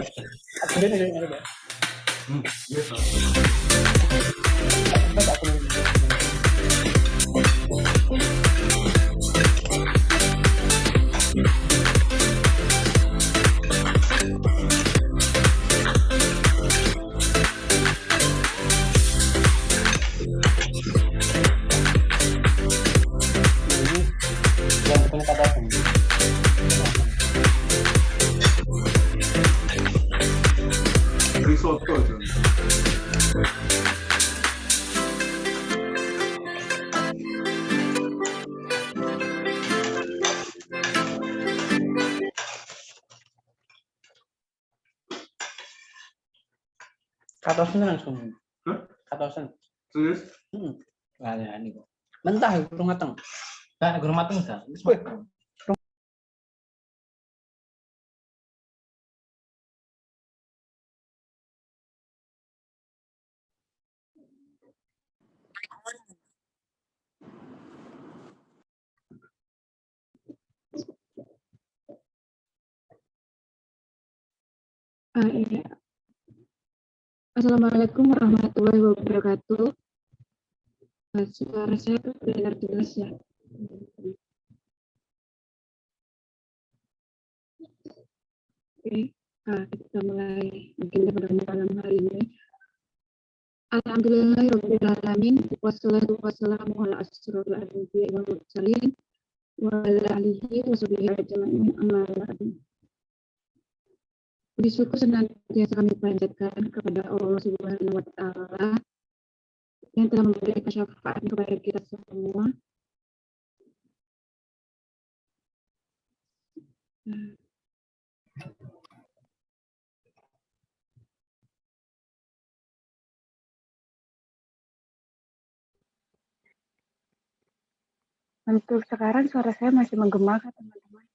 Akhirnya ada. Yes. Baca aku. Ini yang punya kata apa? Risotto aja. Katosen langsung. Hah? Katosen. Serius? Lah ya ini kok. Mentah kurang mateng. Kan kurang mateng kan? Wis Wih. mateng. Iya. Assalamualaikum warahmatullahi wabarakatuh. Suara saya terdengar jelas ya. Oke, kita mulai agenda pada malam hari ini. Alhamdulillahirabbil alamin wassalatu wassalamu ala asyrofil anbiya'i wal mursalin wa ala alihi wa sahbihi ajmain amma ba'du. Puji syukur senantiasa kami panjatkan kepada Allah Subhanahu wa taala yang telah memberikan syafaat kepada kita semua. Untuk sekarang suara saya masih menggema kan teman-teman?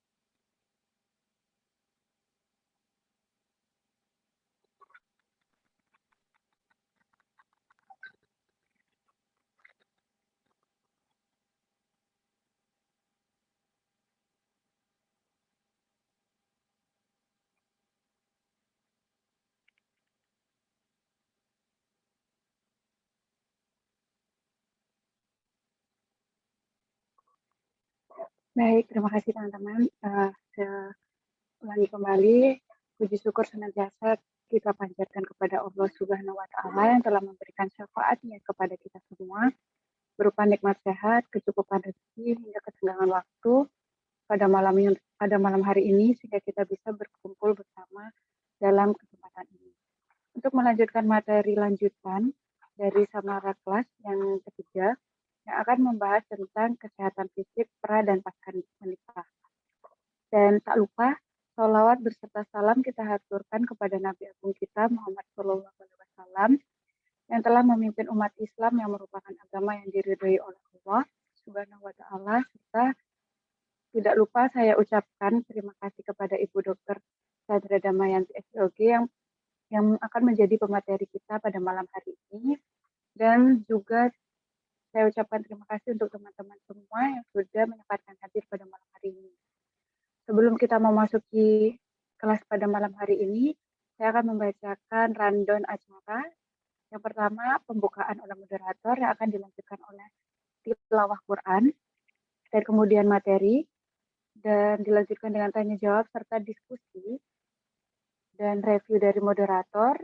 Baik, terima kasih teman-teman. Saya ulangi kembali, puji syukur senantiasa kita panjatkan kepada Allah Subhanahu wa taala yang telah memberikan syafaatnya kepada kita semua berupa nikmat sehat, kecukupan rezeki hingga ketenggangan waktu pada malam hari ini sehingga kita bisa berkumpul bersama dalam kesempatan ini. Untuk melanjutkan materi lanjutan dari Samara kelas yang ketiga yang akan membahas tentang kesehatan fisik pra dan pasca menikah. Dan tak lupa, sholawat berserta salam kita haturkan kepada Nabi Agung kita Muhammad SAW yang telah memimpin umat Islam yang merupakan agama yang diridhoi oleh Allah Subhanahu wa taala, serta tidak lupa saya ucapkan terima kasih kepada Ibu Dr. Sadra Damayanti SPOG yang akan menjadi pemateri kita pada malam hari ini, dan juga saya ucapkan terima kasih untuk teman-teman semua yang sudah menyempatkan hadir pada malam hari ini. Sebelum kita memasuki kelas pada malam hari ini, saya akan membacakan rundown acara. Yang pertama, pembukaan oleh moderator yang akan dilanjutkan oleh tilawah Quran, dan kemudian materi, dan dilanjutkan dengan tanya jawab serta diskusi, dan review dari moderator,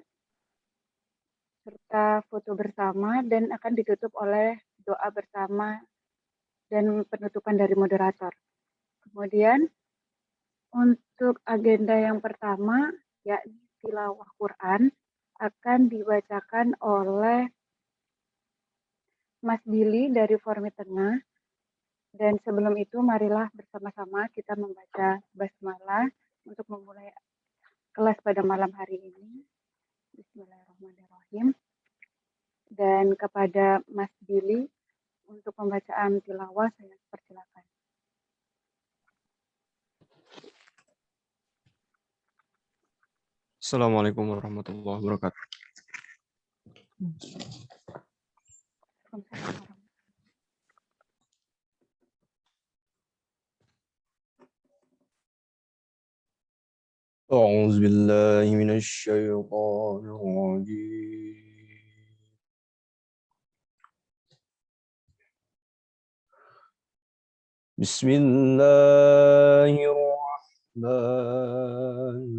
serta foto bersama, dan akan ditutup oleh doa bersama dan penutupan dari moderator. Kemudian untuk agenda yang pertama, yakni tilawah Quran, akan dibacakan oleh Mas Billy dari Formi Tengah. Dan sebelum itu, marilah bersama-sama kita membaca basmalah untuk memulai kelas pada malam hari ini. Bismillahirrahmanirrahim. Dan kepada Mas Billy, untuk pembacaan tilawah saya persilakan. Assalamualaikum warahmatullahi wabarakatuh. أعوذ بالله من الشيطان الرجيم. بسم الله الرحمن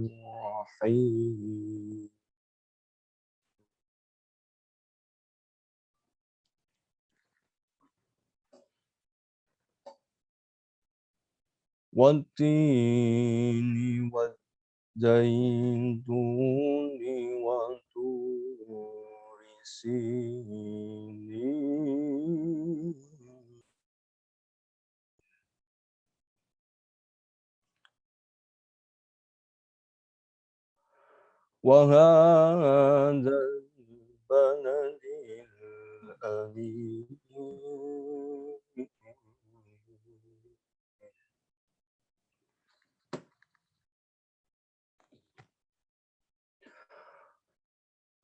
الرحيم. والتين والزيتون وطور سينين وهذا البلد الأمين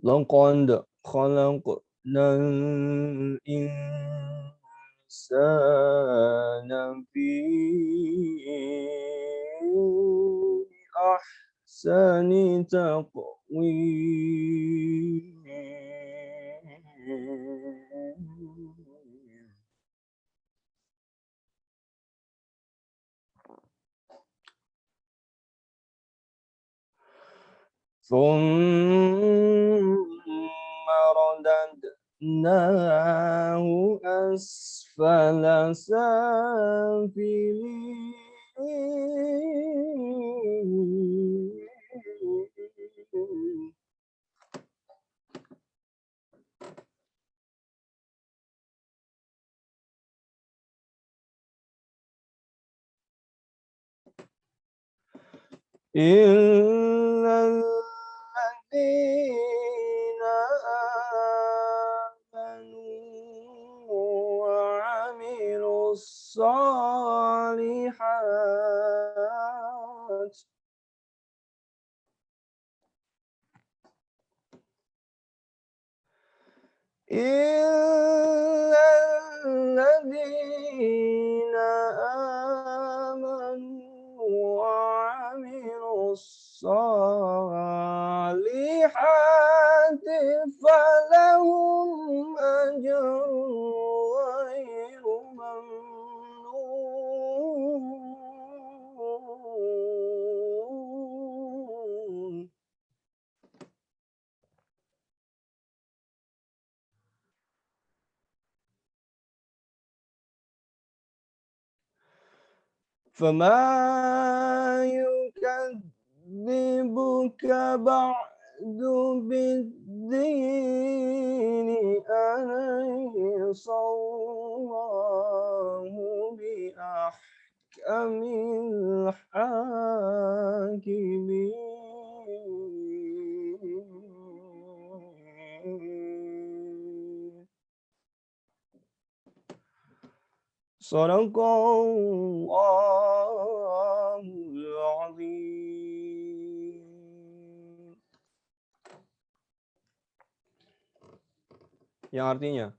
لقد خلقنا الإنسان في أحسن تقويم ثم رددناه أسفل سافلين إلا الذين آمنوا وعملوا الصالحات إلا الذين آمنوا وعملوا الصالحات فلهم أجر غير ممنون. فما يكذبك بعد بالدين أليس الله بأحكم الحاكمين. Sadaqallahul azim. Yang artinya,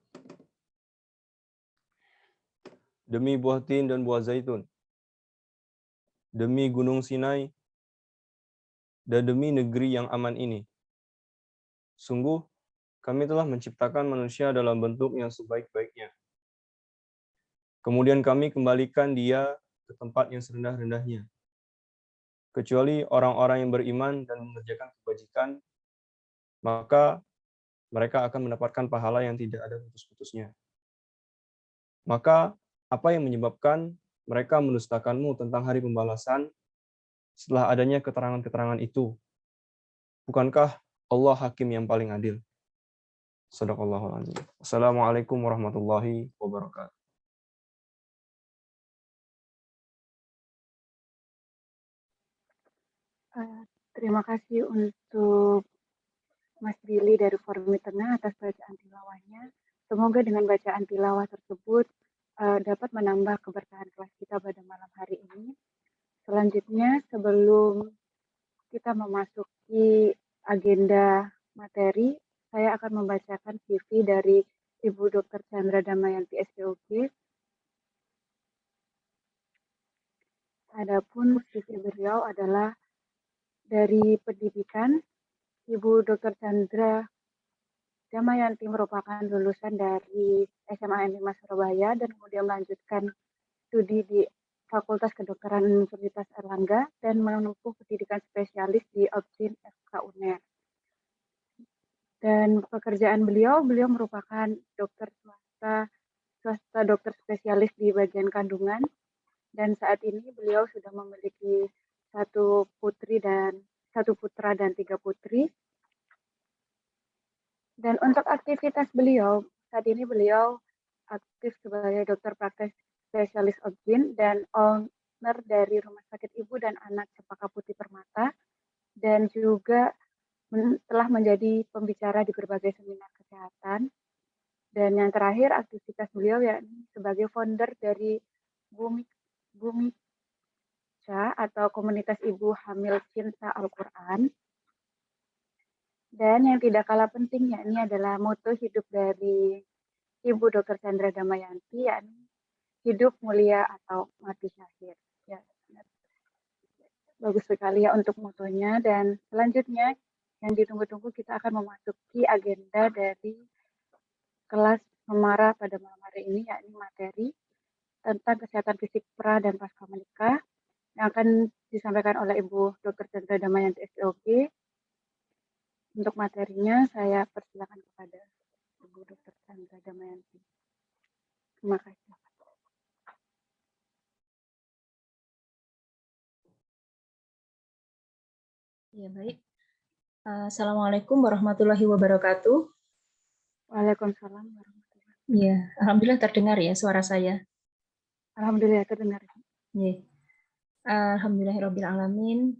demi buah tin dan buah zaitun, demi gunung Sinai, dan demi negeri yang aman ini. Sungguh, kami telah menciptakan manusia dalam bentuk yang sebaik-baiknya. Kemudian kami kembalikan dia ke tempat yang serendah-rendahnya. Kecuali orang-orang yang beriman dan mengerjakan kebajikan, maka mereka akan mendapatkan pahala yang tidak ada putus-putusnya. Maka, apa yang menyebabkan mereka mendustakanmu tentang hari pembalasan setelah adanya keterangan-keterangan itu? Bukankah Allah hakim yang paling adil? Shadaqallahul azim. Assalamualaikum warahmatullahi wabarakatuh. Terima kasih untuk Mas Billy dari Forum Tengah atas bacaan tilawahnya. Semoga dengan bacaan tilawah tersebut dapat menambah keberkahan kelas kita pada malam hari ini. Selanjutnya, sebelum kita memasuki agenda materi, saya akan membacakan CV dari Ibu Dr. Chandra Damayanti SPOG. Adapun CV beliau adalah Dari pendidikan, Ibu Dr. Chandra Damayanti merupakan lulusan dari SMA N 5 Surabaya dan kemudian melanjutkan studi di Fakultas Kedokteran Universitas Erlangga dan menempuh pendidikan spesialis di Obgyn FK UNER. Dan pekerjaan beliau merupakan dokter swasta dokter spesialis di bagian kandungan, dan saat ini beliau sudah memiliki satu putra dan 3 putri. Dan untuk aktivitas beliau, saat ini beliau aktif sebagai dokter praktek spesialis Obgyn dan owner dari Rumah Sakit Ibu dan Anak Cempaka Putih Permata, dan juga telah menjadi pembicara di berbagai seminar kesehatan. Dan yang terakhir, aktivitas beliau yakni sebagai founder dari Bumica atau Komunitas Ibu Hamil Cinta Al-Quran. Dan yang tidak kalah penting yakni adalah moto hidup dari Ibu Dr. Chandra Damayanti, yakni hidup mulia atau mati syahid. Ya, bagus sekali ya untuk motonya. Dan selanjutnya yang ditunggu-tunggu, kita akan memasuki agenda dari kelas Memara pada malam hari ini, yakni materi tentang kesehatan fisik pra dan pasca menikah yang akan disampaikan oleh Ibu Dr. Chandra Damayanti SPOG. Untuk materinya saya persilakan kepada Ibu Dr. Chandra Damayanti. Terima kasih. Ya, baik. Assalamualaikum warahmatullahi wabarakatuh. Waalaikumsalam warahmatullahi wabarakatuh. Ya, alhamdulillah terdengar ya suara saya. Alhamdulillah terdengar. Ya. Alhamdulillahirabbil alamin.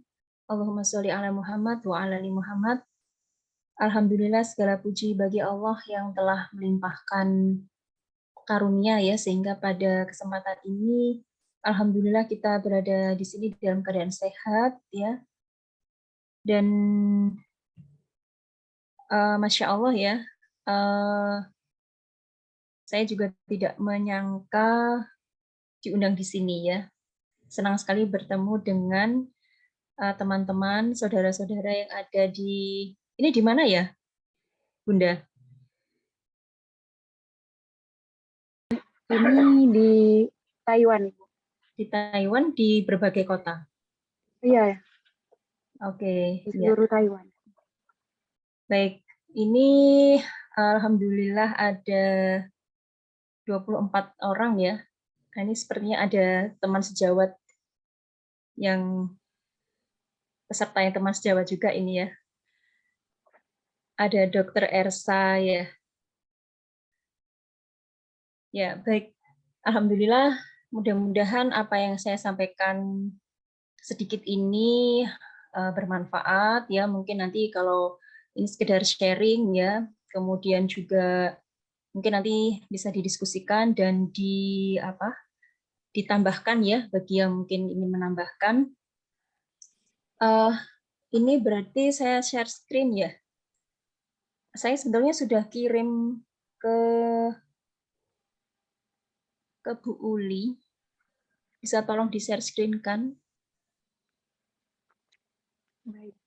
Allahumma sholli ala Muhammad wa ala ali Muhammad. Alhamdulillah segala puji bagi Allah yang telah melimpahkan karunia ya, sehingga pada kesempatan ini alhamdulillah kita berada di sini dalam keadaan sehat ya. Dan Masya Allah ya, saya juga tidak menyangka diundang di sini ya. Senang sekali bertemu dengan teman-teman, saudara-saudara yang ada ini di mana ya, Bunda? Ini di Taiwan, Ibu. Di Taiwan, di berbagai kota? Iya, Oke. di seluruh Taiwan. Baik, ini alhamdulillah ada 24 orang ya. Nah, ini sepertinya ada teman sejawat yang peserta yang teman sejawat juga ini ya. Ada Dr. Ersa ya. Ya, baik. Alhamdulillah, mudah-mudahan apa yang saya sampaikan sedikit ini bermanfaat ya. Mungkin nanti kalau ini sekedar sharing ya, kemudian juga mungkin nanti bisa didiskusikan dan ditambahkan ya bagi yang mungkin ingin menambahkan. Ini berarti saya share screen ya. Saya sebenarnya sudah kirim ke Bu Uli. Bisa tolong di share screen kan? Baik.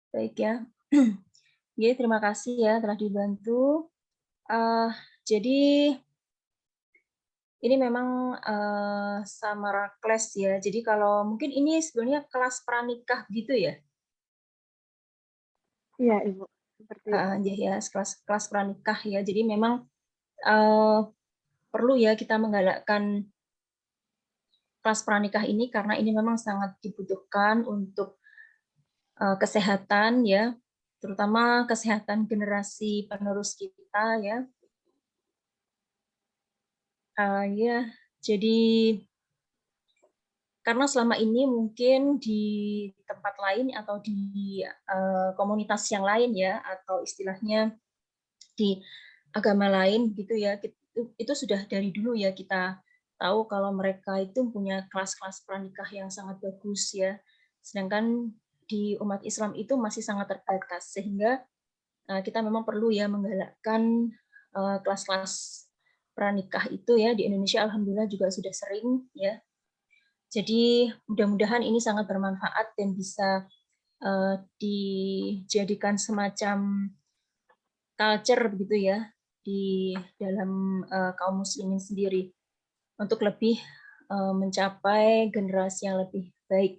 Baik ya. Ya, terima kasih ya telah dibantu. Jadi ini memang summer class ya. Jadi kalau mungkin ini sebenarnya kelas pranikah gitu ya? Iya, Ibu. Seperti itu. Ya, kelas pranikah ya. Jadi memang perlu ya kita menggalakkan kelas pranikah ini karena ini memang sangat dibutuhkan untuk kesehatan ya, terutama kesehatan generasi penerus kita ya. Ya, jadi karena selama ini mungkin di tempat lain atau di komunitas yang lain ya, atau istilahnya di agama lain gitu ya, itu sudah dari dulu ya kita tahu kalau mereka itu punya kelas-kelas pranikah yang sangat bagus ya. Sedangkan di umat Islam itu masih sangat terbatas, sehingga kita memang perlu ya menggalakkan kelas-kelas pranikah itu ya. Di Indonesia alhamdulillah juga sudah sering ya. Jadi mudah-mudahan ini sangat bermanfaat dan bisa dijadikan semacam culture begitu ya di dalam kaum muslimin sendiri untuk lebih mencapai generasi yang lebih baik.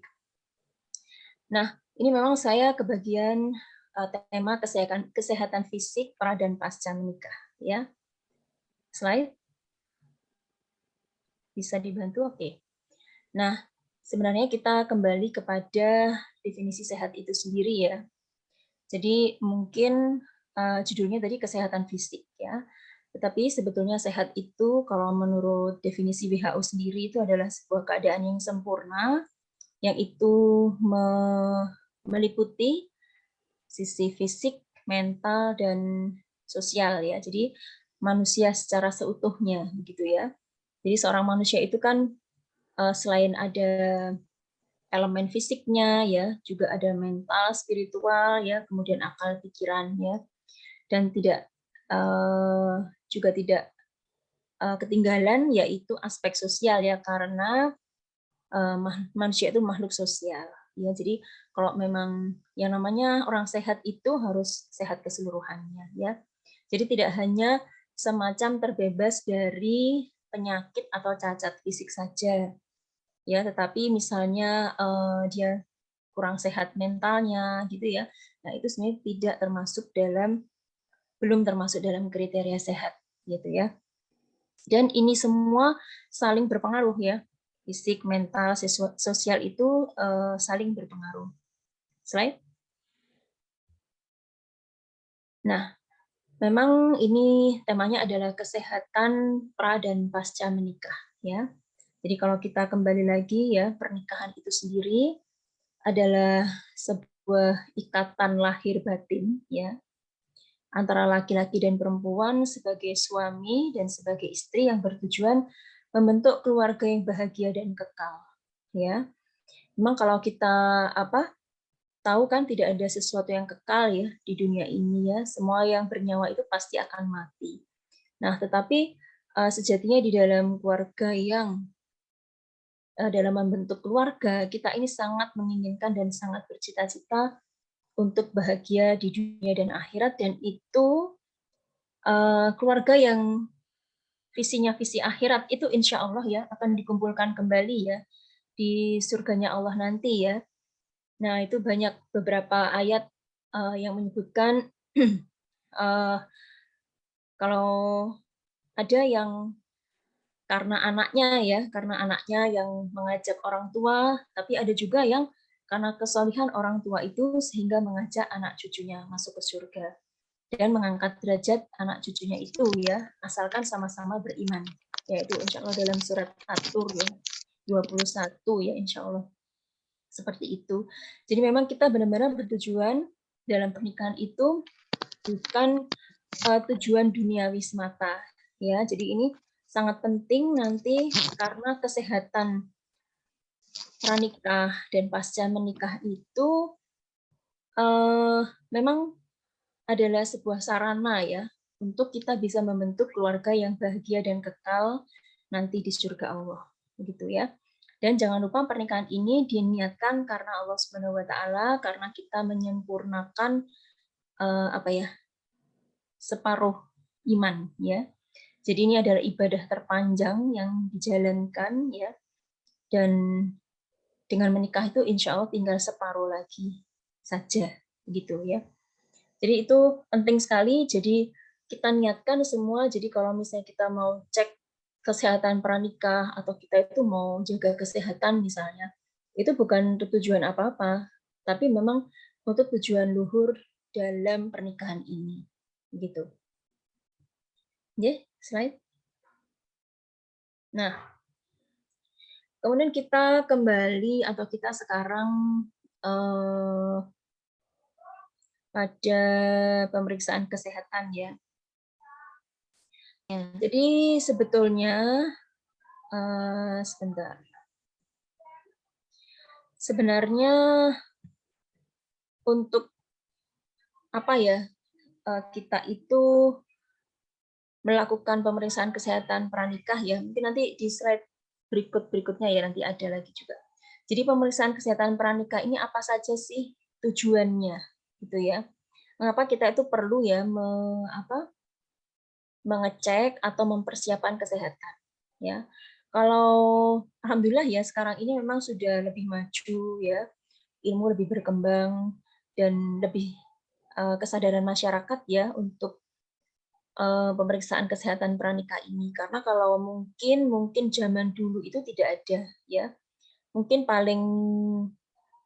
Nah, ini memang saya kebagian tema kesehatan fisik pra dan pasca menikah ya. Slide. Bisa dibantu? Oke. Nah, sebenarnya kita kembali kepada definisi sehat itu sendiri ya. Jadi mungkin judulnya tadi kesehatan fisik ya. Tetapi sebetulnya sehat itu kalau menurut definisi WHO sendiri itu adalah sebuah keadaan yang sempurna, yang itu meliputi sisi fisik, mental, dan sosial ya. Jadi manusia secara seutuhnya begitu ya. Jadi seorang manusia itu kan selain ada elemen fisiknya ya, juga ada mental, spiritual ya, kemudian akal pikiran ya, dan juga tidak ketinggalan yaitu aspek sosial ya, karena manusia itu makhluk sosial ya. Jadi kalau memang yang namanya orang sehat itu harus sehat keseluruhannya ya. Jadi tidak hanya semacam terbebas dari penyakit atau cacat fisik saja ya, tetapi misalnya dia kurang sehat mentalnya gitu ya. Nah, itu sebenarnya belum termasuk dalam kriteria sehat gitu ya. Dan ini semua saling berpengaruh ya. Fisik, mental, sosial itu saling berpengaruh. Slide. Nah, memang ini temanya adalah kesehatan pra dan pasca menikah ya. Jadi kalau kita kembali lagi ya, pernikahan itu sendiri adalah sebuah ikatan lahir batin ya, antara laki-laki dan perempuan sebagai suami dan sebagai istri yang bertujuan membentuk keluarga yang bahagia dan kekal ya. Memang kalau kita tahu kan tidak ada sesuatu yang kekal ya di dunia ini ya, semua yang bernyawa itu pasti akan mati. Nah, tetapi sejatinya di dalam keluarga yang dalam membentuk keluarga, kita ini sangat menginginkan dan sangat bercita-cita untuk bahagia di dunia dan akhirat, dan itu keluarga yang visinya visi akhirat itu insya Allah ya akan dikumpulkan kembali ya di surganya Allah nanti ya. Nah, itu banyak beberapa ayat yang menyebutkan kalau ada yang karena anaknya yang mengajak orang tua, tapi ada juga yang karena kesolihan orang tua itu sehingga mengajak anak cucunya masuk ke surga dan mengangkat derajat anak cucunya itu ya, asalkan sama-sama beriman. Yaitu insya Allah dalam surat At-Tur ya, 21 ya insya Allah. Seperti itu. Jadi memang kita benar-benar bertujuan dalam pernikahan itu bukan tujuan duniawi semata ya. Jadi ini sangat penting nanti karena kesehatan pranikah dan pasca menikah itu memang adalah sebuah sarana ya untuk kita bisa membentuk keluarga yang bahagia dan kekal nanti di surga Allah, begitu ya. Dan jangan lupa pernikahan ini diniatkan karena Allah Subhanahu wa taala, karena kita menyempurnakan separuh iman ya. Jadi ini adalah ibadah terpanjang yang dijalankan ya. Dan dengan menikah itu insya Allah tinggal separuh lagi saja gitu ya. Jadi itu penting sekali. Jadi kita niatkan semua. Jadi kalau misalnya kita mau cek kesehatan pranikah atau kita itu mau jaga kesehatan misalnya, itu bukan untuk tujuan apa-apa, tapi memang untuk tujuan luhur dalam pernikahan ini. Gitu. Slide. Nah, Kemudian kita kembali atau kita sekarang pada pemeriksaan kesehatan ya. Jadi sebetulnya sebentar. Sebenarnya untuk apa ya, kita itu melakukan pemeriksaan kesehatan pranikah ya, mungkin nanti di slide berikutnya ya, nanti ada lagi juga. Jadi pemeriksaan kesehatan pranikah ini apa saja sih tujuannya gitu ya. Mengapa kita itu perlu ya mengecek atau mempersiapkan kesehatan ya. Kalau alhamdulillah ya sekarang ini memang sudah lebih maju ya, ilmu lebih berkembang dan lebih kesadaran masyarakat ya untuk pemeriksaan kesehatan pranikah ini. Karena kalau mungkin zaman dulu itu tidak ada ya. Mungkin paling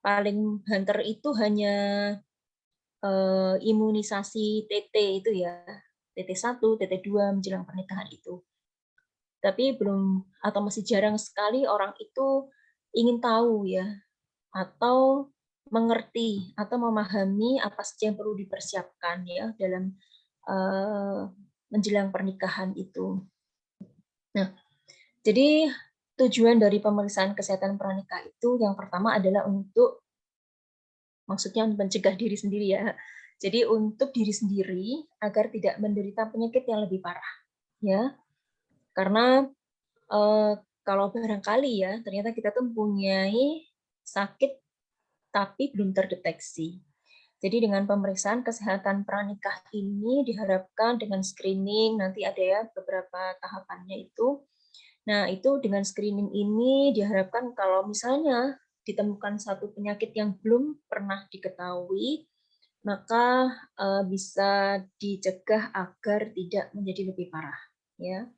banter itu hanya imunisasi TT itu ya. TT1, TT2 menjelang pernikahan itu. Tapi belum atau masih jarang sekali orang itu ingin tahu ya atau mengerti atau memahami apa saja yang perlu dipersiapkan ya dalam menjelang pernikahan itu. Nah, jadi tujuan dari pemeriksaan kesehatan pranikah itu yang pertama adalah untuk maksudnya mencegah diri sendiri ya. Jadi untuk diri sendiri agar tidak menderita penyakit yang lebih parah ya. Karena kalau barangkali ya ternyata kita tuh mempunyai sakit tapi belum terdeteksi. Jadi dengan pemeriksaan kesehatan pranikah ini diharapkan dengan screening, nanti ada ya beberapa tahapannya itu. Nah, itu dengan screening ini diharapkan kalau misalnya ditemukan satu penyakit yang belum pernah diketahui, maka bisa dicegah agar tidak menjadi lebih parah. Ya.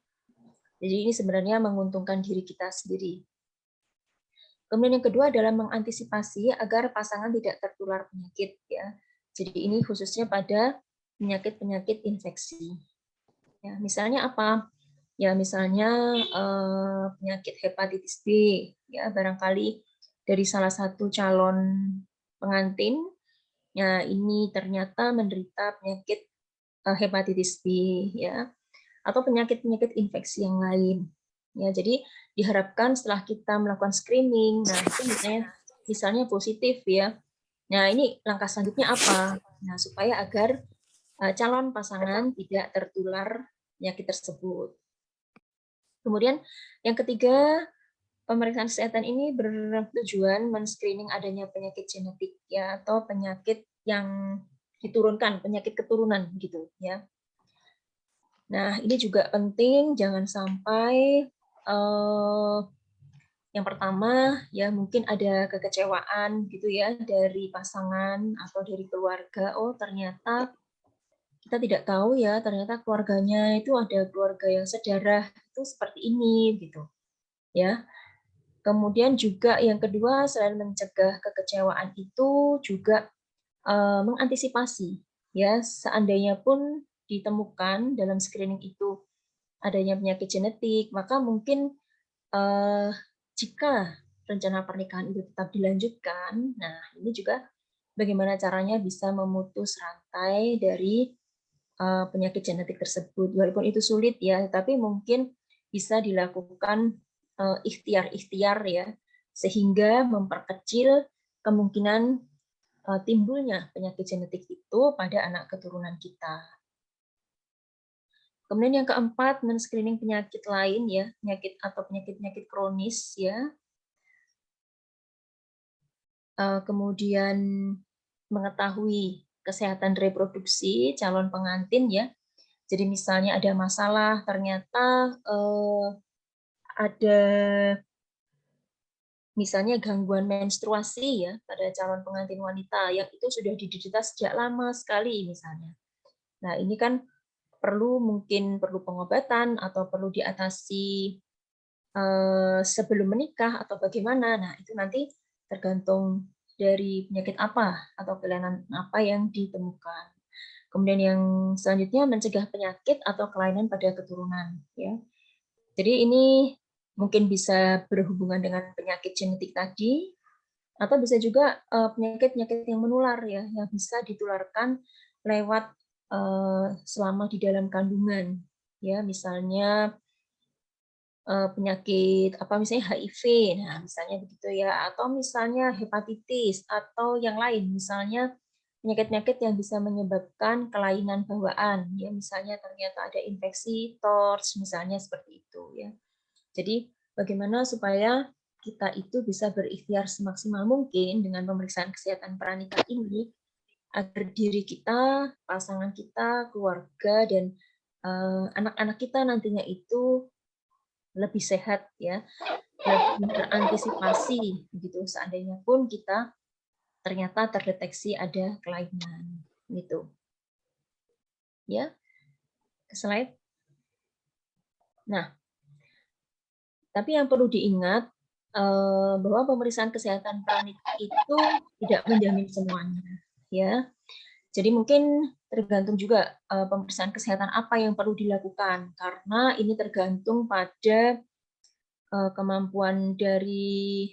Jadi ini sebenarnya menguntungkan diri kita sendiri. Kemudian yang kedua adalah mengantisipasi agar pasangan tidak tertular penyakit ya. Jadi ini khususnya pada penyakit-penyakit infeksi. Ya, misalnya apa? Ya misalnya penyakit hepatitis B ya, barangkali dari salah satu calon pengantin ya ini ternyata menderita penyakit hepatitis B ya, atau penyakit-penyakit infeksi yang lain. Ya, jadi diharapkan setelah kita melakukan screening, nah itu misalnya positif ya. Nah, ini langkah selanjutnya apa? Nah, supaya agar calon pasangan tidak tertular penyakit tersebut. Kemudian yang ketiga, pemeriksaan kesehatan ini bertujuan men-screening adanya penyakit genetik ya atau penyakit yang diturunkan, penyakit keturunan gitu ya. Nah, ini juga penting, jangan sampai yang pertama ya mungkin ada kekecewaan gitu ya dari pasangan atau dari keluarga. Oh, ternyata kita tidak tahu ya, ternyata keluarganya itu ada keluarga yang sedarah itu seperti ini gitu. Ya. Kemudian juga yang kedua selain mencegah kekecewaan itu juga mengantisipasi ya seandainya pun ditemukan dalam screening itu adanya penyakit genetik, maka mungkin jika rencana pernikahan itu tetap dilanjutkan, nah ini juga bagaimana caranya bisa memutus rantai dari penyakit genetik tersebut. Walaupun itu sulit ya, tapi mungkin bisa dilakukan ikhtiar-ikhtiar ya, sehingga memperkecil kemungkinan timbulnya penyakit genetik itu pada anak keturunan kita. Kemudian yang keempat, men-screening penyakit lain ya, penyakit atau penyakit-penyakit kronis ya. Kemudian mengetahui kesehatan reproduksi calon pengantin ya. Jadi misalnya ada masalah, ternyata ada misalnya gangguan menstruasi ya pada calon pengantin wanita yang itu sudah diderita sejak lama sekali misalnya. Nah, ini kan mungkin perlu pengobatan atau perlu diatasi sebelum menikah atau bagaimana. Nah, itu nanti tergantung dari penyakit apa atau kelainan apa yang ditemukan. Kemudian yang selanjutnya mencegah penyakit atau kelainan pada keturunan ya. Jadi ini mungkin bisa berhubungan dengan penyakit genetik tadi, atau bisa juga penyakit-penyakit yang menular ya, yang bisa ditularkan lewat selama di dalam kandungan. Ya, misalnya penyakit apa misalnya HIV, nah misalnya begitu ya, atau misalnya hepatitis atau yang lain, misalnya penyakit-penyakit yang bisa menyebabkan kelainan bawaan, ya misalnya ternyata ada infeksi TORCH, misalnya seperti itu ya. Jadi bagaimana supaya kita itu bisa berikhtiar semaksimal mungkin dengan pemeriksaan kesehatan pranikah ini agar diri kita, pasangan kita, keluarga dan anak-anak kita nantinya itu lebih sehat ya, lebih berantisipasi begitu seandainya pun kita ternyata terdeteksi ada kelainan gitu. Ya. Ke slide. Nah, tapi yang perlu diingat bahwa pemeriksaan kesehatan pranikah itu tidak menjamin semuanya ya. Jadi mungkin tergantung juga pemeriksaan kesehatan apa yang perlu dilakukan, karena ini tergantung pada kemampuan dari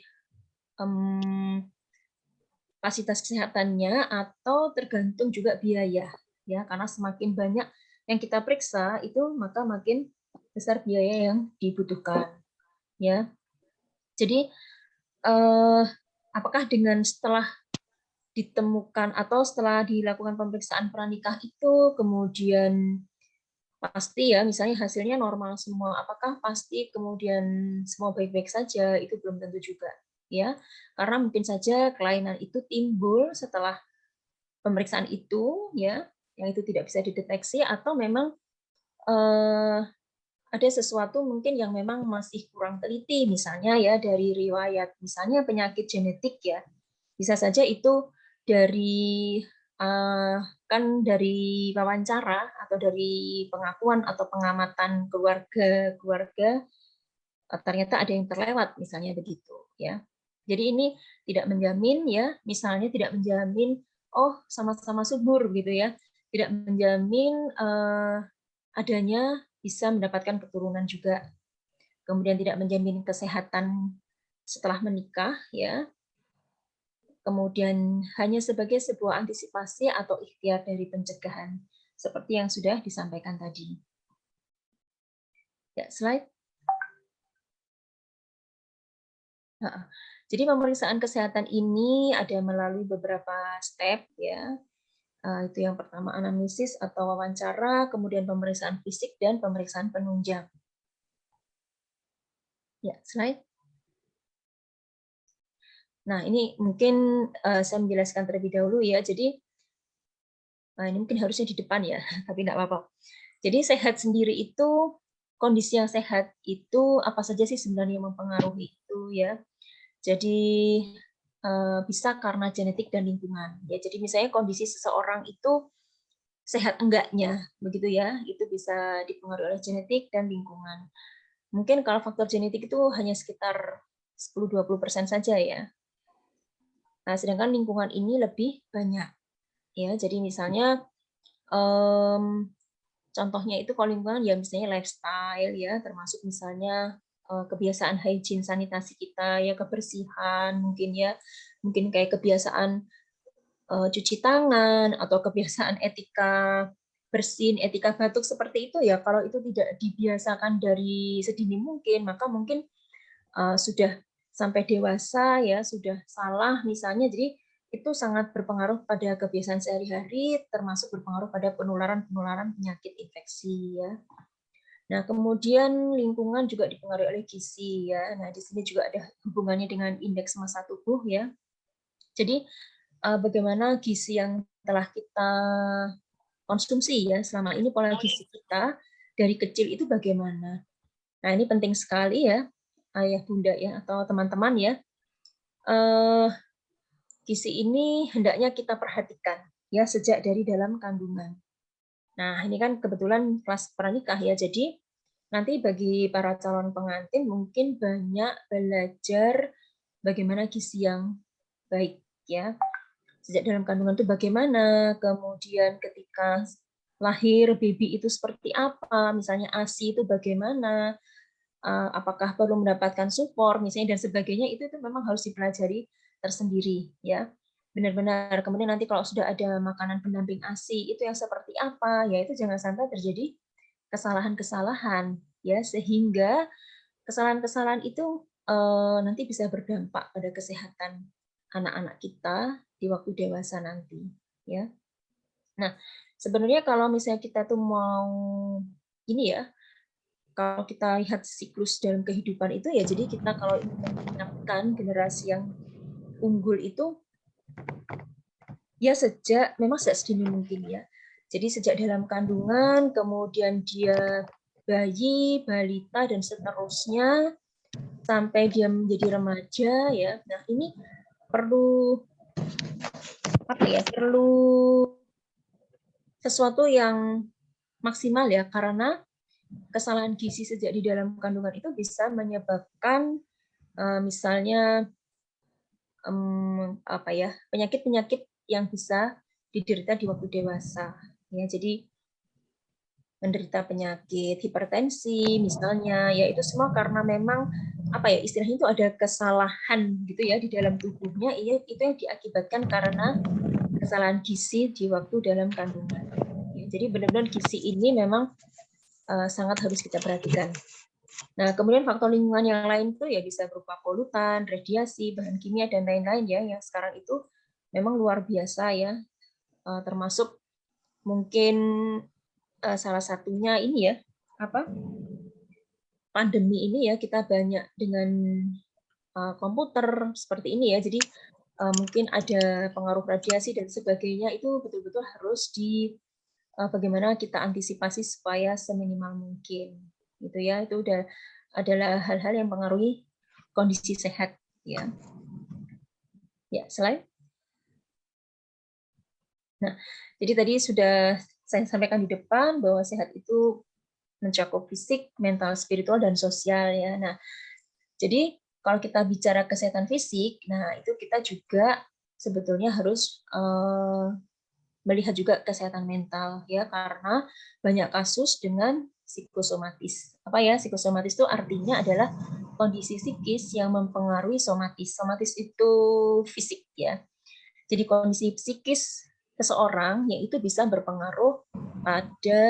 fasilitas kesehatannya atau tergantung juga biaya, ya karena semakin banyak yang kita periksa itu maka makin besar biaya yang dibutuhkan, ya. Jadi apakah dengan setelah ditemukan atau setelah dilakukan pemeriksaan pranikah itu kemudian pasti ya misalnya hasilnya normal semua, apakah pasti kemudian semua baik-baik saja? Itu belum tentu juga ya, karena mungkin saja kelainan itu timbul setelah pemeriksaan itu ya, yang itu tidak bisa dideteksi, atau memang ada sesuatu mungkin yang memang masih kurang teliti, misalnya ya dari riwayat, misalnya penyakit genetik ya, bisa saja itu dari kan dari wawancara atau dari pengakuan atau pengamatan keluarga ternyata ada yang terlewat misalnya begitu ya. Jadi ini tidak menjamin ya, misalnya tidak menjamin oh sama-sama subur gitu ya, tidak menjamin adanya bisa mendapatkan keturunan juga. Kemudian tidak menjamin kesehatan setelah menikah ya. Kemudian hanya sebagai sebuah antisipasi atau ikhtiar dari pencegahan, seperti yang sudah disampaikan tadi. Ya, slide. Nah, jadi pemeriksaan kesehatan ini ada melalui beberapa step ya. Itu yang pertama anamnesis atau wawancara, kemudian pemeriksaan fisik dan pemeriksaan penunjang. Ya, slide. Nah, ini mungkin saya menjelaskan terlebih dahulu ya. Jadi ini mungkin harusnya di depan ya, tapi tidak apa-apa. Jadi sehat sendiri itu, kondisi yang sehat itu apa saja sih sebenarnya yang mempengaruhi itu ya. Jadi bisa karena genetik dan lingkungan. Ya, jadi misalnya kondisi seseorang itu sehat enggaknya, begitu ya, itu bisa dipengaruhi oleh genetik dan lingkungan. Mungkin kalau faktor genetik itu hanya sekitar 10-20% saja ya. Nah, sedangkan lingkungan ini lebih banyak. Ya, jadi misalnya contohnya itu kalau lingkungan ya misalnya lifestyle ya, termasuk misalnya kebiasaan hygiene sanitasi kita ya, kebersihan mungkin ya, mungkin kayak kebiasaan cuci tangan atau kebiasaan etika bersin, etika batuk seperti itu ya, kalau itu tidak dibiasakan dari sedini mungkin, maka mungkin sudah sampai dewasa ya sudah salah misalnya, jadi itu sangat berpengaruh pada kebiasaan sehari-hari, termasuk berpengaruh pada penularan penyakit infeksi ya. Nah, kemudian lingkungan juga dipengaruhi oleh gizi ya. Nah, di sini juga ada hubungannya dengan indeks massa tubuh ya. Jadi bagaimana gizi yang telah kita konsumsi ya selama ini, pola gizi kita dari kecil itu bagaimana. Nah, ini penting sekali ya, ayah bunda ya atau teman-teman ya, gizi ini hendaknya kita perhatikan ya sejak dari dalam kandungan. Nah, ini kan kebetulan kelas pranikah ya, jadi nanti bagi para calon pengantin mungkin banyak belajar bagaimana gizi yang baik ya. Sejak dalam kandungan itu bagaimana, kemudian ketika lahir baby itu seperti apa, misalnya ASI itu bagaimana, apakah perlu mendapatkan support misalnya dan sebagainya, itu memang harus dipelajari tersendiri ya. Benar-benar. Kemudian nanti kalau sudah ada makanan pendamping ASI itu yang seperti apa, ya itu jangan sampai terjadi kesalahan-kesalahan ya, sehingga kesalahan-kesalahan itu nanti bisa berdampak pada kesehatan anak-anak kita di waktu dewasa nanti ya. Nah, sebenarnya kalau misalnya kita tuh mau ini ya, kalau kita lihat siklus dalam kehidupan itu ya, jadi kita kalau ingin menyiapkan generasi yang unggul itu ya memang sejak sedini mungkin ya. Jadi sejak dalam kandungan, kemudian dia bayi, balita dan seterusnya sampai dia menjadi remaja ya. Nah, ini perlu apa ya? Perlu sesuatu yang maksimal ya, karena kesalahan gizi sejak di dalam kandungan itu bisa menyebabkan misalnya apa ya, penyakit-penyakit yang bisa diderita di waktu dewasa ya. Jadi menderita penyakit hipertensi misalnya, ya itu semua karena memang apa ya, istilahnya itu ada kesalahan gitu ya di dalam tubuhnya, itu yang diakibatkan karena kesalahan gizi di waktu dalam kandungan ya. Jadi benar-benar gizi ini memang sangat harus kita perhatikan. Nah, kemudian faktor lingkungan yang lain itu ya bisa berupa polutan, radiasi, bahan kimia dan lain-lain ya, yang sekarang itu memang luar biasa ya, termasuk mungkin salah satunya ini ya, apa, pandemi ini ya, kita banyak dengan komputer seperti ini ya, jadi mungkin ada pengaruh radiasi dan sebagainya, itu betul-betul harus bagaimana kita antisipasi supaya seminimal mungkin gitu ya. Itu adalah hal-hal yang mempengaruhi kondisi sehat ya. Ya, slide. Nah, jadi tadi sudah saya sampaikan di depan bahwa sehat itu mencakup fisik, mental, spiritual dan sosial ya. Nah, jadi kalau kita bicara kesehatan fisik, nah itu kita juga sebetulnya harus melihat juga kesehatan mental ya, karena banyak kasus dengan psikosomatis. Apa ya psikosomatis itu artinya adalah kondisi psikis yang mempengaruhi somatis. Somatis itu fisik ya. Jadi kondisi psikis seseorang yang itu bisa berpengaruh pada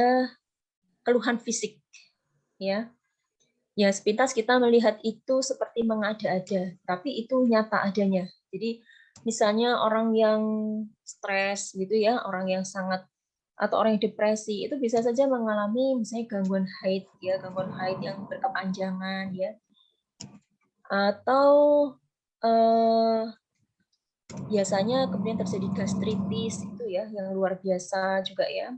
keluhan fisik ya. Ya sepintas kita melihat itu seperti mengada-ada, tapi itu nyata adanya. Jadi misalnya orang yang stres gitu ya, orang yang sangat atau orang yang depresi itu bisa saja mengalami misalnya gangguan haid ya, gangguan haid yang berkepanjangan ya, atau biasanya kemudian terjadi gastritis itu ya yang luar biasa juga ya.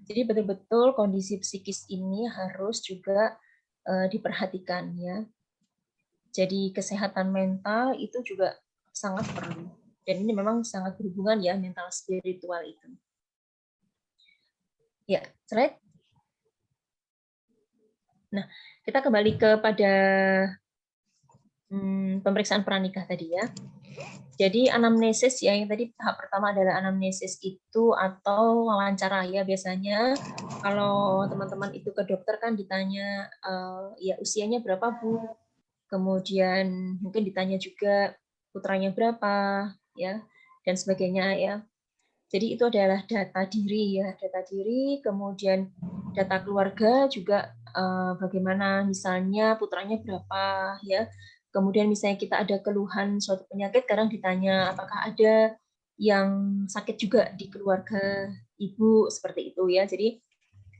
Jadi betul-betul kondisi psikis ini harus juga diperhatikan ya. Jadi kesehatan mental itu juga sangat perlu. Dan ini memang sangat berhubungan ya, mental spiritual itu. Ya, slide. Nah, kita kembali kepada pemeriksaan pranikah tadi ya. Jadi anamnesis ya, yang tadi tahap pertama adalah anamnesis itu atau wawancara ya. Biasanya kalau teman-teman itu ke dokter kan ditanya ya usianya berapa Bu, kemudian mungkin ditanya juga putranya berapa ya dan sebagainya ya. Jadi itu adalah data diri ya, data diri, kemudian data keluarga juga bagaimana misalnya putranya berapa ya. Kemudian misalnya kita ada keluhan suatu penyakit, kadang ditanya apakah ada yang sakit juga di keluarga ibu, seperti itu ya. Jadi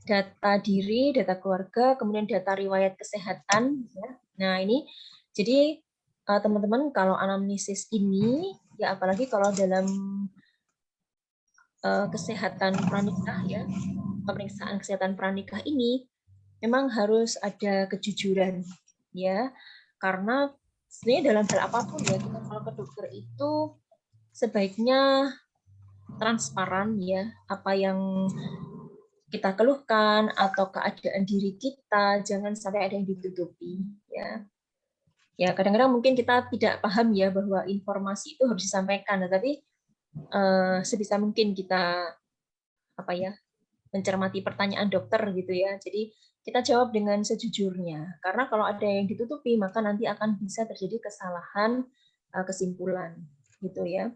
data diri, data keluarga, kemudian data riwayat kesehatan ya. Nah, ini jadi teman-teman kalau anamnesis ini ya, apalagi kalau dalam kesehatan pranikah ya, pemeriksaan kesehatan pranikah ini memang harus ada kejujuran ya, karena sebenarnya dalam hal apapun ya, kita kalau ke dokter itu sebaiknya transparan ya, apa yang kita keluhkan atau keadaan diri kita, jangan sampai ada yang ditutupi ya. Ya kadang-kadang mungkin kita tidak paham ya bahwa informasi itu harus disampaikan, tetapi sebisa mungkin kita apa ya, mencermati pertanyaan dokter gitu ya. Jadi kita jawab dengan sejujurnya. Karena kalau ada yang ditutupi, maka nanti akan bisa terjadi kesalahan kesimpulan gitu ya.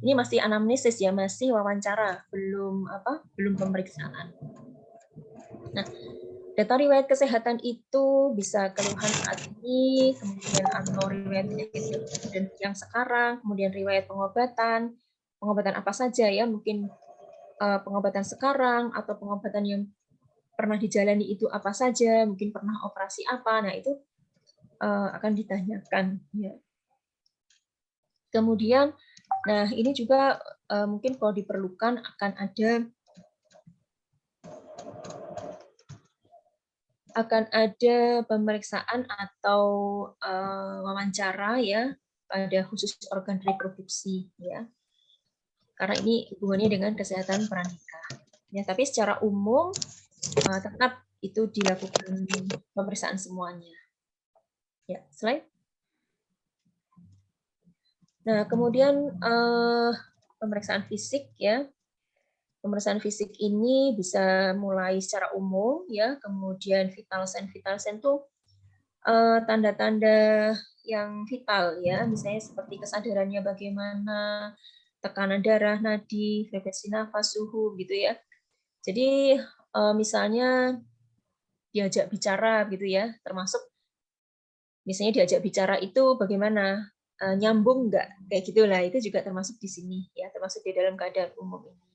Ini masih anamnesis ya, masih wawancara, belum pemeriksaan. Nah, data riwayat kesehatan itu bisa keluhan saat ini, kemudian atau riwayat penyakit yang sekarang, kemudian riwayat pengobatan apa saja ya, mungkin pengobatan sekarang atau pengobatan yang pernah dijalani itu apa saja, mungkin pernah operasi apa, nah itu akan ditanyakan. Ya. Kemudian, nah ini juga mungkin kalau diperlukan akan ada pemeriksaan atau wawancara ya pada khusus organ reproduksi ya. Karena ini hubungannya dengan kesehatan pranikah. Ya, tapi secara umum tetap itu dilakukan pemeriksaan semuanya. Ya, slide. Nah, kemudian pemeriksaan fisik ya. Pemeriksaan fisik ini bisa mulai secara umum ya, kemudian vital sign itu tanda-tanda yang vital ya, misalnya seperti kesadarannya bagaimana, tekanan darah, nadi, frekuensi nafas, suhu gitu ya. Jadi misalnya diajak bicara gitu ya, termasuk misalnya diajak bicara itu bagaimana, nyambung nggak, kayak gitulah, itu juga termasuk di sini ya, termasuk di dalam keadaan umum ini.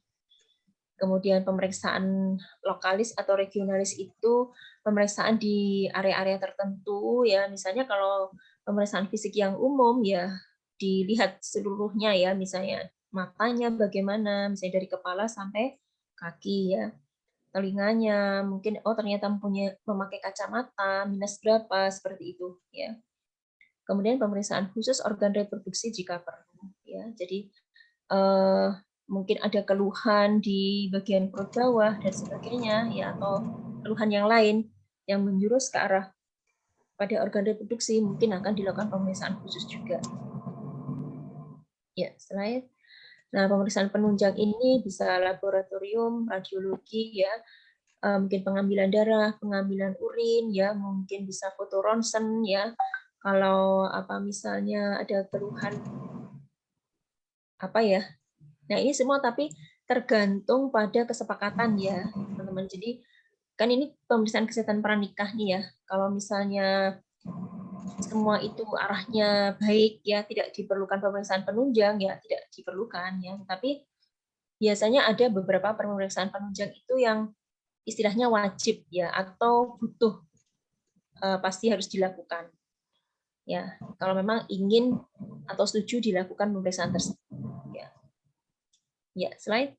Kemudian pemeriksaan lokalis atau regionalis itu pemeriksaan di area-area tertentu ya, misalnya kalau pemeriksaan fisik yang umum ya dilihat seluruhnya ya, misalnya matanya bagaimana, misalnya dari kepala sampai kaki ya, telinganya mungkin ternyata memakai kacamata minus berapa, seperti itu ya. Kemudian pemeriksaan khusus organ reproduksi jika perlu ya, jadi mungkin ada keluhan di bagian perut bawah dan sebagainya ya, atau keluhan yang lain yang menjurus ke arah pada organ reproduksi, mungkin akan dilakukan pemeriksaan khusus juga. Ya, slide. Nah, pemeriksaan penunjang ini bisa laboratorium, radiologi ya, mungkin pengambilan darah, pengambilan urin ya, mungkin bisa foto ronsen ya. Kalau misalnya ada keluhan ya. Nah, ini semua tapi tergantung pada kesepakatan ya, teman-teman. Jadi, kan ini pemeriksaan kesehatan pranikah nih ya. Kalau misalnya semua itu arahnya baik ya, tidak diperlukan pemeriksaan penunjang ya, tidak diperlukan ya. Tapi biasanya ada beberapa pemeriksaan penunjang itu yang istilahnya wajib ya, atau butuh, pasti harus dilakukan. Ya, kalau memang ingin atau setuju dilakukan pemeriksaan tersebut. Ya, slide.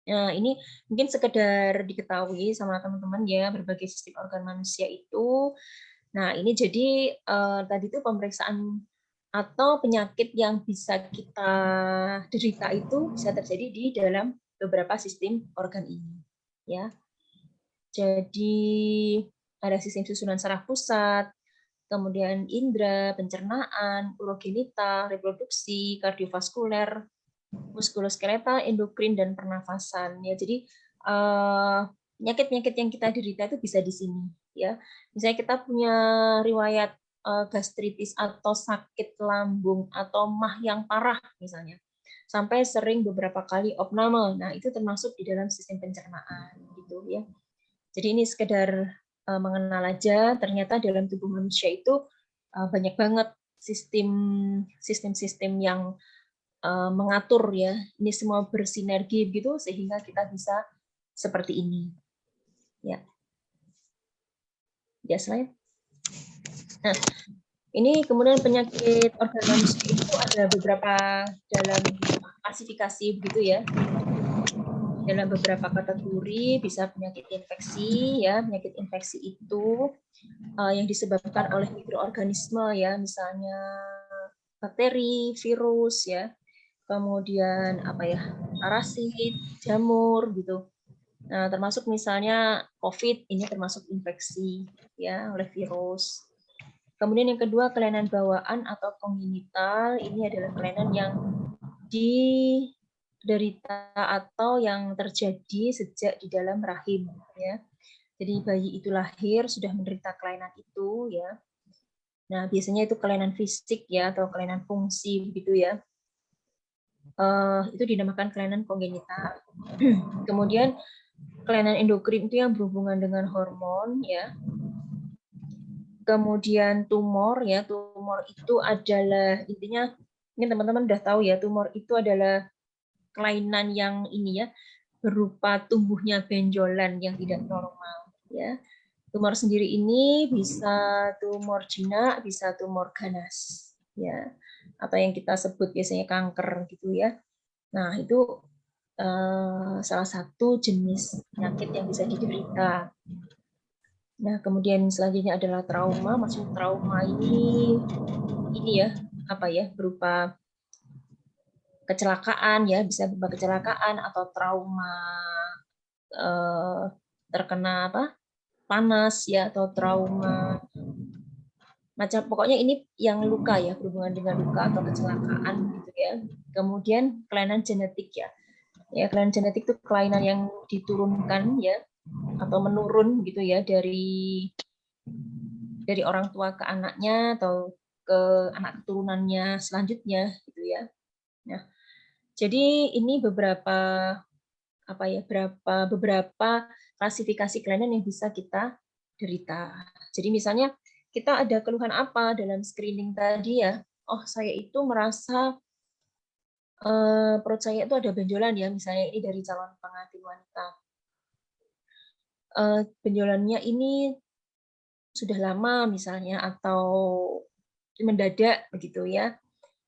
Nah, ini mungkin sekedar diketahui sama teman-teman ya, berbagai sistem organ manusia itu. Nah, ini jadi tadi itu pemeriksaan atau penyakit yang bisa kita derita itu bisa terjadi di dalam beberapa sistem organ ini. Ya. Jadi ada sistem susunan saraf pusat, kemudian indera, pencernaan, urogenital, reproduksi, kardiovaskuler, muskuloskeletal, endokrin, dan pernafasan. Ya, jadi penyakit-penyakit yang kita derita itu bisa di sini. Ya, misalnya kita punya riwayat gastritis atau sakit lambung atau MAH yang parah misalnya, sampai sering beberapa kali opname. Nah, itu termasuk di dalam sistem pencernaan, gitu ya. Jadi ini sekedar mengenal aja. Ternyata dalam tubuh manusia itu banyak banget sistem-sistem yang mengatur ya, ini semua bersinergi gitu sehingga kita bisa seperti ini. Ya. Ya, slide. Nah, ini kemudian penyakit organ manusia itu ada beberapa dalam klasifikasi begitu ya. Dalam beberapa kategori bisa penyakit infeksi ya, penyakit infeksi itu yang disebabkan oleh mikroorganisme ya, misalnya bakteri, virus ya. Kemudian parasit, jamur gitu. Nah, termasuk misalnya COVID, ini termasuk infeksi ya oleh virus. Kemudian yang kedua, kelainan bawaan atau kongenital, ini adalah kelainan yang derita atau yang terjadi sejak di dalam rahim, ya. Jadi bayi itu lahir sudah menderita kelainan itu, ya. Nah, biasanya itu kelainan fisik ya atau kelainan fungsi begitu ya. Itu dinamakan kelainan kongenital. Kemudian kelainan endokrin itu yang berhubungan dengan hormon ya. Kemudian tumor ya, tumor itu adalah intinya ini teman-teman udah tahu ya, tumor itu adalah kelainan yang ini ya, berupa tumbuhnya benjolan yang tidak normal ya. Tumor sendiri ini bisa tumor jinak, bisa tumor ganas ya. Atau yang kita sebut biasanya kanker gitu ya. Nah, itu salah satu jenis penyakit yang bisa diderita. Nah, kemudian selanjutnya adalah trauma. Maksud trauma ini ya, apa ya, berupa kecelakaan ya, bisa berupa kecelakaan atau trauma terkena apa? Panas ya, atau trauma macam, pokoknya ini yang luka ya, berhubungan dengan luka atau kecelakaan gitu ya. Kemudian kelainan genetik ya. Ya, kelainan genetik itu kelainan yang diturunkan ya atau menurun gitu ya dari orang tua ke anaknya atau ke anak keturunannya selanjutnya gitu ya. Nah, jadi ini beberapa klasifikasi kelainan yang bisa kita derita. Jadi misalnya kita ada keluhan apa dalam screening tadi ya, oh saya itu merasa perut saya itu ada benjolan ya, misalnya ini dari calon pengantin wanita. Benjolannya ini sudah lama misalnya atau mendadak begitu ya.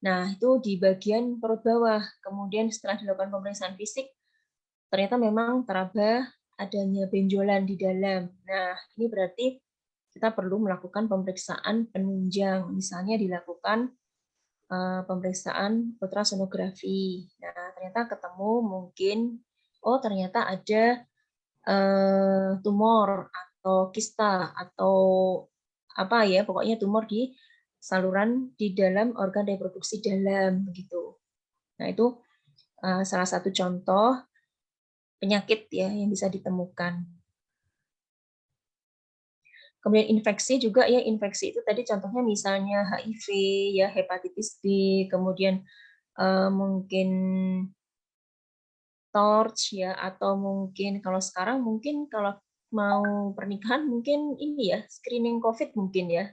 Nah, itu di bagian perut bawah. Kemudian setelah dilakukan pemeriksaan fisik, ternyata memang teraba adanya benjolan di dalam. Nah, ini berarti kita perlu melakukan pemeriksaan penunjang, misalnya dilakukan pemeriksaan ultrasonografi. Nah, ternyata ketemu mungkin, oh ternyata ada tumor atau kista atau apa ya, pokoknya tumor di saluran di dalam organ reproduksi dalam begitu. Nah, itu salah satu contoh penyakit ya yang bisa ditemukan. Kemudian infeksi juga ya, infeksi itu tadi contohnya misalnya HIV ya, hepatitis B, kemudian mungkin TORCH ya, atau mungkin kalau sekarang mungkin kalau mau pernikahan mungkin ini ya, screening COVID mungkin ya.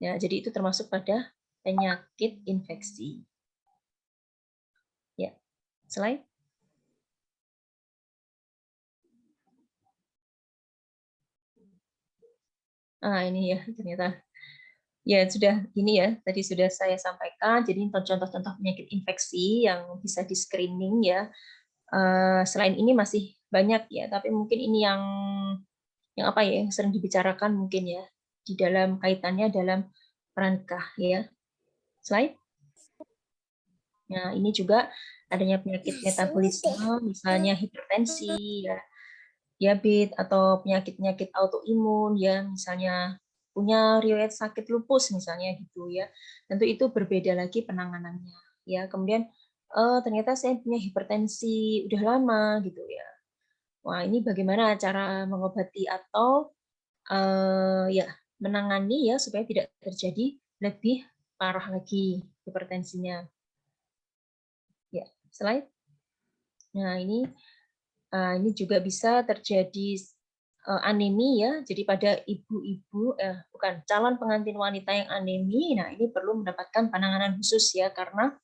Ya, jadi itu termasuk pada penyakit infeksi. Ya, slide. Ini ya ternyata. Ya, sudah ini ya, tadi sudah saya sampaikan. Jadi contoh-contoh penyakit infeksi yang bisa di-screening ya. Selain ini masih banyak ya, tapi mungkin ini yang apa ya, yang sering dibicarakan mungkin ya di dalam kaitannya dalam pernikah ya. Slide. Nah, ini juga adanya penyakit metabolisme, misalnya hipertensi ya, diabetes atau penyakit-penyakit autoimun ya, misalnya punya riwayat sakit lupus misalnya gitu ya. Tentu itu berbeda lagi penanganannya ya. Kemudian ternyata saya punya hipertensi udah lama gitu ya. Wah, ini bagaimana cara mengobati atau ya menangani ya supaya tidak terjadi lebih parah lagi hipertensinya. Ya, slide. Nah, ini juga bisa terjadi anemi ya. Jadi pada ibu-ibu bukan calon pengantin wanita yang anemi, nah ini perlu mendapatkan penanganan khusus ya, karena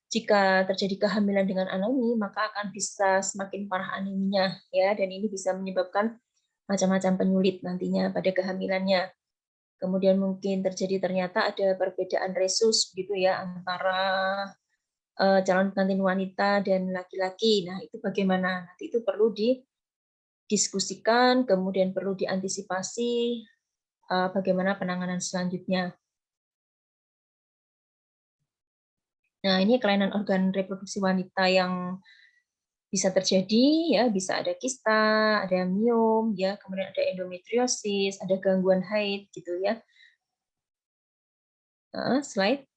jika terjadi kehamilan dengan anemi maka akan bisa semakin parah aneminya ya, dan ini bisa menyebabkan macam-macam penyulit nantinya pada kehamilannya. Kemudian mungkin ternyata ada perbedaan resus gitu ya antara calon pengantin wanita dan laki-laki. Nah, itu bagaimana? Nanti itu perlu didiskusikan, kemudian perlu diantisipasi bagaimana penanganan selanjutnya. Nah, ini kelainan organ reproduksi wanita yang bisa terjadi ya, bisa ada kista, ada miom ya, kemudian ada endometriosis, ada gangguan haid gitu ya. Slide.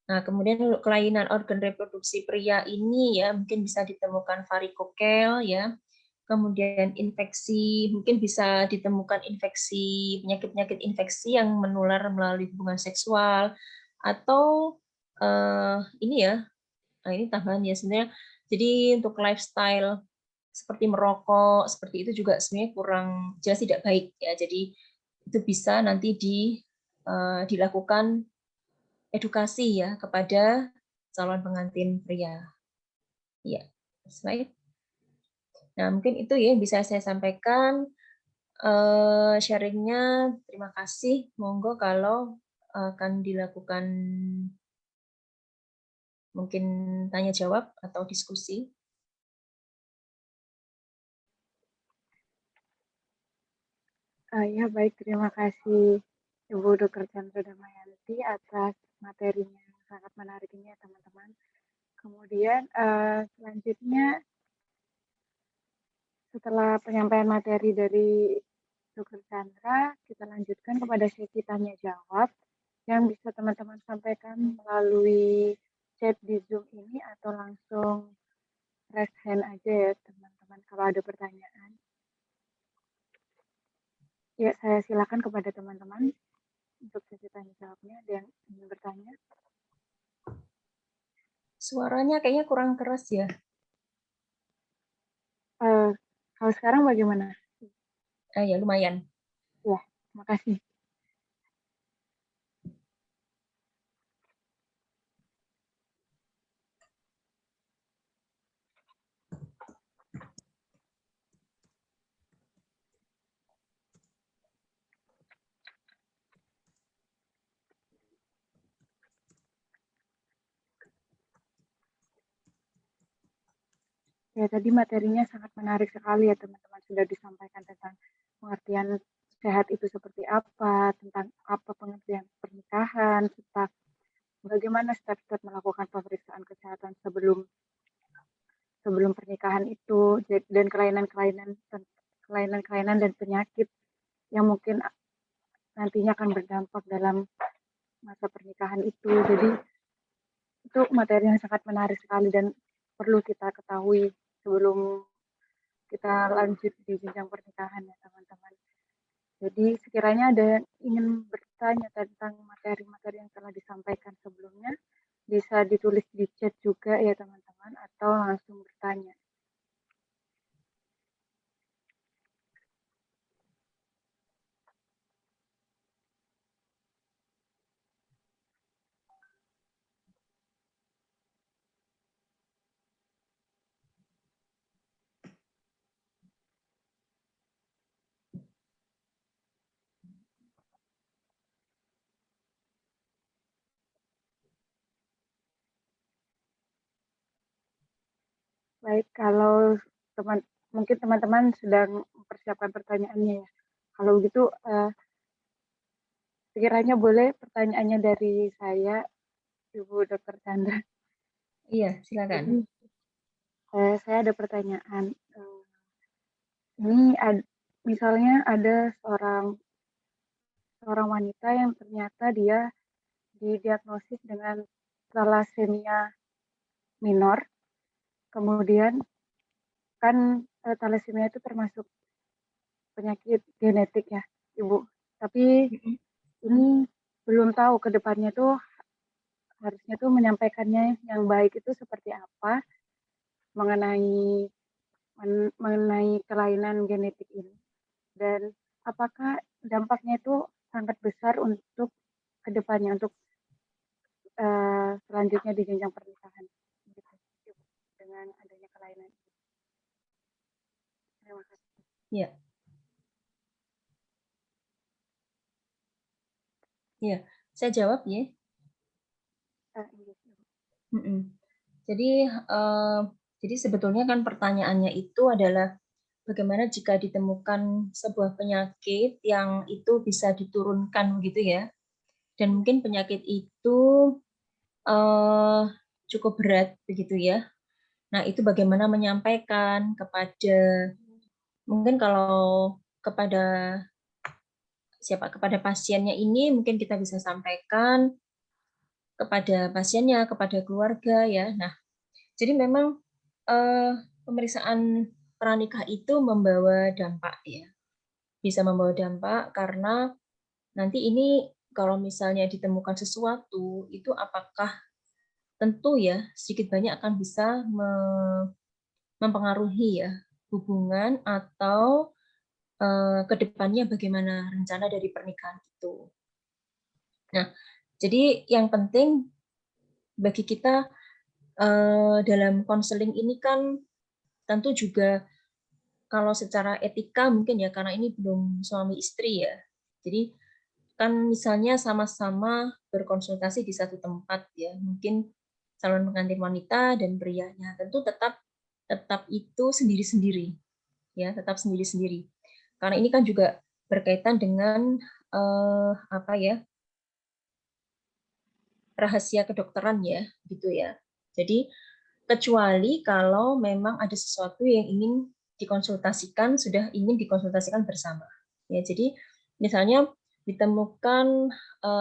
Nah, kemudian untuk kelainan organ reproduksi pria ini ya mungkin bisa ditemukan varikokel ya. Kemudian infeksi, mungkin bisa ditemukan infeksi, penyakit-penyakit infeksi yang menular melalui hubungan seksual atau ini ya. Nah, ini tambahan ya sebenarnya. Jadi untuk lifestyle seperti merokok, seperti itu juga sebenarnya kurang jelas tidak baik ya. Jadi itu bisa nanti dilakukan edukasi ya kepada calon pengantin pria. Ya, slide. Nah, mungkin itu ya yang bisa saya sampaikan. Sharingnya, terima kasih. Monggo kalau akan dilakukan mungkin tanya jawab atau diskusi. Ya baik, terima kasih Ibu Dr. Chandra Damayanti atas materinya yang sangat menarik ini ya teman-teman. Kemudian selanjutnya setelah penyampaian materi dari Dr. Chandra, kita lanjutkan kepada sesi tanya jawab yang bisa teman-teman sampaikan melalui chat di Zoom ini atau langsung raise hand aja ya teman-teman kalau ada pertanyaan. Ya, saya silakan kepada teman-teman untuk sesi tanya jawabnya. Ada yang ingin bertanya? Suaranya kayaknya kurang keras ya. Kalau sekarang bagaimana? Ya lumayan. Ya, terima kasih. Ya, tadi materinya sangat menarik sekali ya teman-teman. Sudah disampaikan tentang pengertian sehat itu seperti apa, tentang apa pengertian pernikahan, serta bagaimana step-step melakukan pemeriksaan kesehatan sebelum pernikahan itu, dan kelainan-kelainan dan penyakit yang mungkin nantinya akan berdampak dalam masa pernikahan itu. Jadi itu materi yang sangat menarik sekali dan perlu kita ketahui sebelum kita lanjut di jenjang pernikahan ya teman-teman. Jadi sekiranya ada yang ingin bertanya tentang materi-materi yang telah disampaikan sebelumnya, bisa ditulis di chat juga ya teman-teman, atau langsung bertanya. Baik, kalau mungkin teman-teman sedang mempersiapkan pertanyaannya ya. Kalau begitu, sekiranya boleh pertanyaannya dari saya, Ibu Dr. Chandra. Iya, silakan. Jadi, saya ada pertanyaan. Ini misalnya ada seorang wanita yang ternyata dia didiagnosis dengan thalassemia minor. Kemudian kan thalassemia itu termasuk penyakit genetik ya, Ibu. Tapi ini belum tahu ke depannya tuh harusnya tuh menyampaikannya yang baik itu seperti apa mengenai kelainan genetik ini, dan apakah dampaknya itu sangat besar untuk kedepannya, untuk selanjutnya di jenjang pernikahan gitu, dengan adanya kelainan ini. Terima kasih. Iya. Iya, saya jawab ya. Jadi sebetulnya kan pertanyaannya itu adalah bagaimana jika ditemukan sebuah penyakit yang itu bisa diturunkan gitu ya, dan mungkin penyakit itu cukup berat begitu ya. Nah itu bagaimana menyampaikan kepada, mungkin kalau kepada pasiennya ini mungkin kita bisa sampaikan kepada pasiennya, kepada keluarga ya. Nah, jadi memang pemeriksaan pranikah itu membawa dampak ya. Bisa membawa dampak karena nanti ini kalau misalnya ditemukan sesuatu itu apakah tentu ya sedikit banyak akan bisa mempengaruhi ya hubungan atau kedepannya bagaimana rencana dari pernikahan itu. Nah, jadi yang penting bagi kita dalam konseling ini kan tentu juga kalau secara etika mungkin ya karena ini belum suami istri ya. Jadi kan misalnya sama-sama berkonsultasi di satu tempat ya, mungkin calon pengantin wanita dan prianya tentu tetap itu sendiri-sendiri ya, tetap sendiri-sendiri. Karena ini kan juga berkaitan dengan apa ya? Rahasia kedokteran ya, gitu ya. Jadi kecuali kalau memang ada sesuatu yang ingin dikonsultasikan, sudah ingin dikonsultasikan bersama. Ya, jadi misalnya ditemukan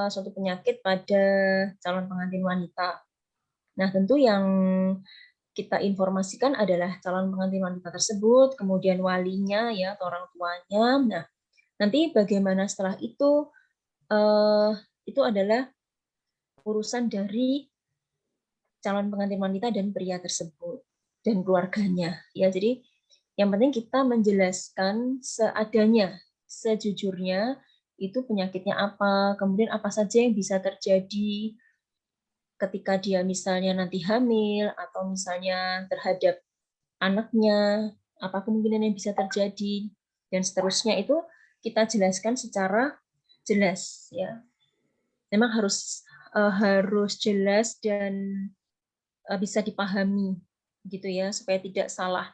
suatu penyakit pada calon pengantin wanita. Nah, tentu yang kita informasikan adalah calon pengantin wanita tersebut, kemudian walinya ya atau orang tuanya. Nah, nanti bagaimana setelah itu adalah urusan dari calon pengantin wanita dan pria tersebut dan keluarganya ya. Jadi yang penting kita menjelaskan seadanya, sejujurnya itu penyakitnya apa, kemudian apa saja yang bisa terjadi ketika dia misalnya nanti hamil atau misalnya terhadap anaknya, apa kemungkinan yang bisa terjadi dan seterusnya itu kita jelaskan secara jelas ya. Memang harus jelas dan bisa dipahami gitu ya supaya tidak salah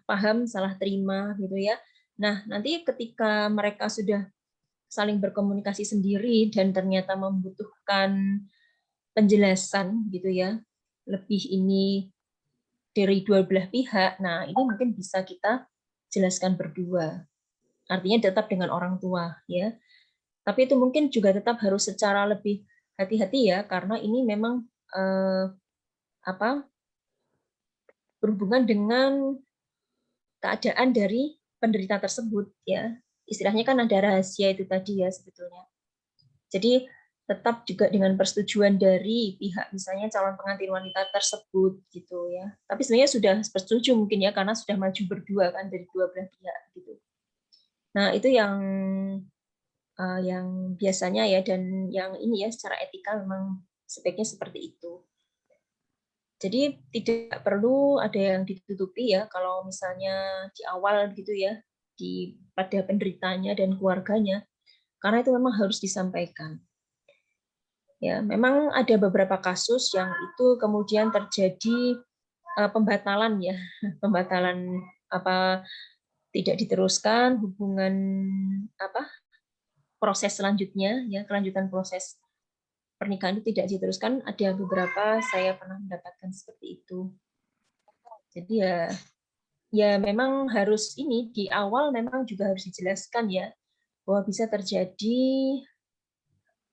paham, salah terima gitu ya. Nah, nanti ketika mereka sudah saling berkomunikasi sendiri dan ternyata membutuhkan penjelasan gitu ya, lebih ini dari dua belah pihak. Nah, ini mungkin bisa kita jelaskan berdua. Artinya tetap dengan orang tua ya. Tapi itu mungkin juga tetap harus secara lebih hati-hati ya karena ini memang berhubungan dengan keadaan dari penderita tersebut ya. Istilahnya kan ada rahasia itu tadi ya sebetulnya. Jadi tetap juga dengan persetujuan dari pihak misalnya calon pengantin wanita tersebut gitu ya. Tapi sebenarnya sudah setuju mungkin ya karena sudah maju berdua kan dari dua belah pihak gitu. Nah, itu yang biasanya ya dan yang ini ya secara etika memang sebaiknya seperti itu. Jadi tidak perlu ada yang ditutupi ya kalau misalnya di awal gitu ya pada penderitanya dan keluarganya karena itu memang harus disampaikan. Ya, memang ada beberapa kasus yang itu kemudian terjadi pembatalan ya, pembatalan tidak diteruskan hubungan proses selanjutnya ya, kelanjutan proses pernikahan itu tidak diteruskan, ada beberapa saya pernah mendapatkan seperti itu. Jadi ya memang harus ini di awal memang juga harus dijelaskan ya bahwa bisa terjadi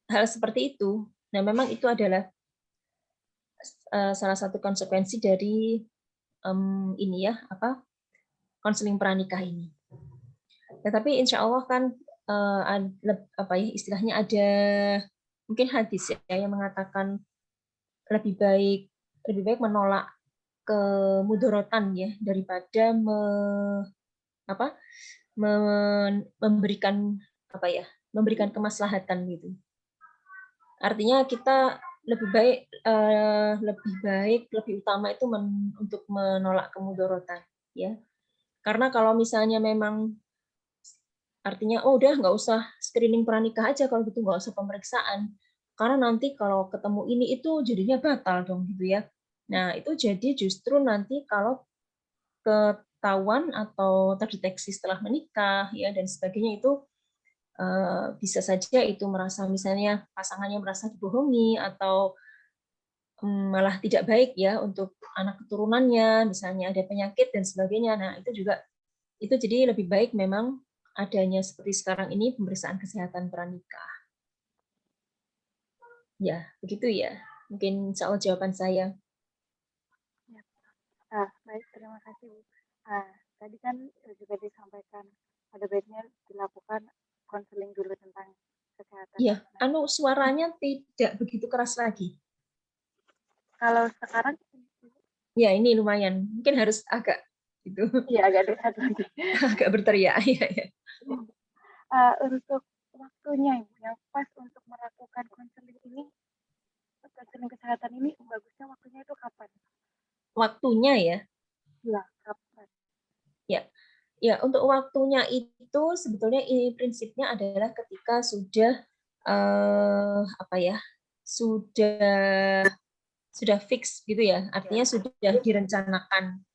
hal seperti itu. Nah, memang itu adalah salah satu konsekuensi dari ini ya konseling pranikah ini. Tetapi insya Allah kan istilahnya ada mungkin hadis ya yang mengatakan lebih baik menolak kemudorotan ya daripada memberikan kemaslahatan gitu. Artinya kita lebih utama itu untuk menolak kemudorotan ya. Karena kalau misalnya memang artinya udah nggak usah screening pranikah aja kalau gitu, nggak usah pemeriksaan. Karena nanti kalau ketemu ini itu jadinya batal dong gitu ya. Nah, itu jadi justru nanti kalau ketahuan atau terdeteksi setelah menikah ya dan sebagainya itu bisa saja itu merasa misalnya pasangannya merasa dibohongi atau malah tidak baik ya untuk anak keturunannya, misalnya ada penyakit dan sebagainya. Nah, itu jadi lebih baik memang adanya seperti sekarang ini pemeriksaan kesehatan pranikah. Ya, begitu ya. Mungkin insya Allah jawaban saya. Ya. Baik, terima kasih Bu. Tadi kan juga disampaikan ada baiknya dilakukan konseling dulu tentang kesehatan. Ya, Nah, suaranya tidak begitu keras lagi. kalau sekarang, Ya, ini lumayan. Mungkin harus agak gitu, iya agak dekat lagi. agak berteriak. Ya, ya. Untuk waktunya yang pas untuk melakukan konseling ini, konseling kesehatan ini, bagusnya waktunya itu kapan? Waktunya ya. Ya, kapan? Ya, ya untuk waktunya itu sebetulnya ini prinsipnya adalah ketika sudah apa ya, sudah fix gitu ya, artinya sudah direncanakan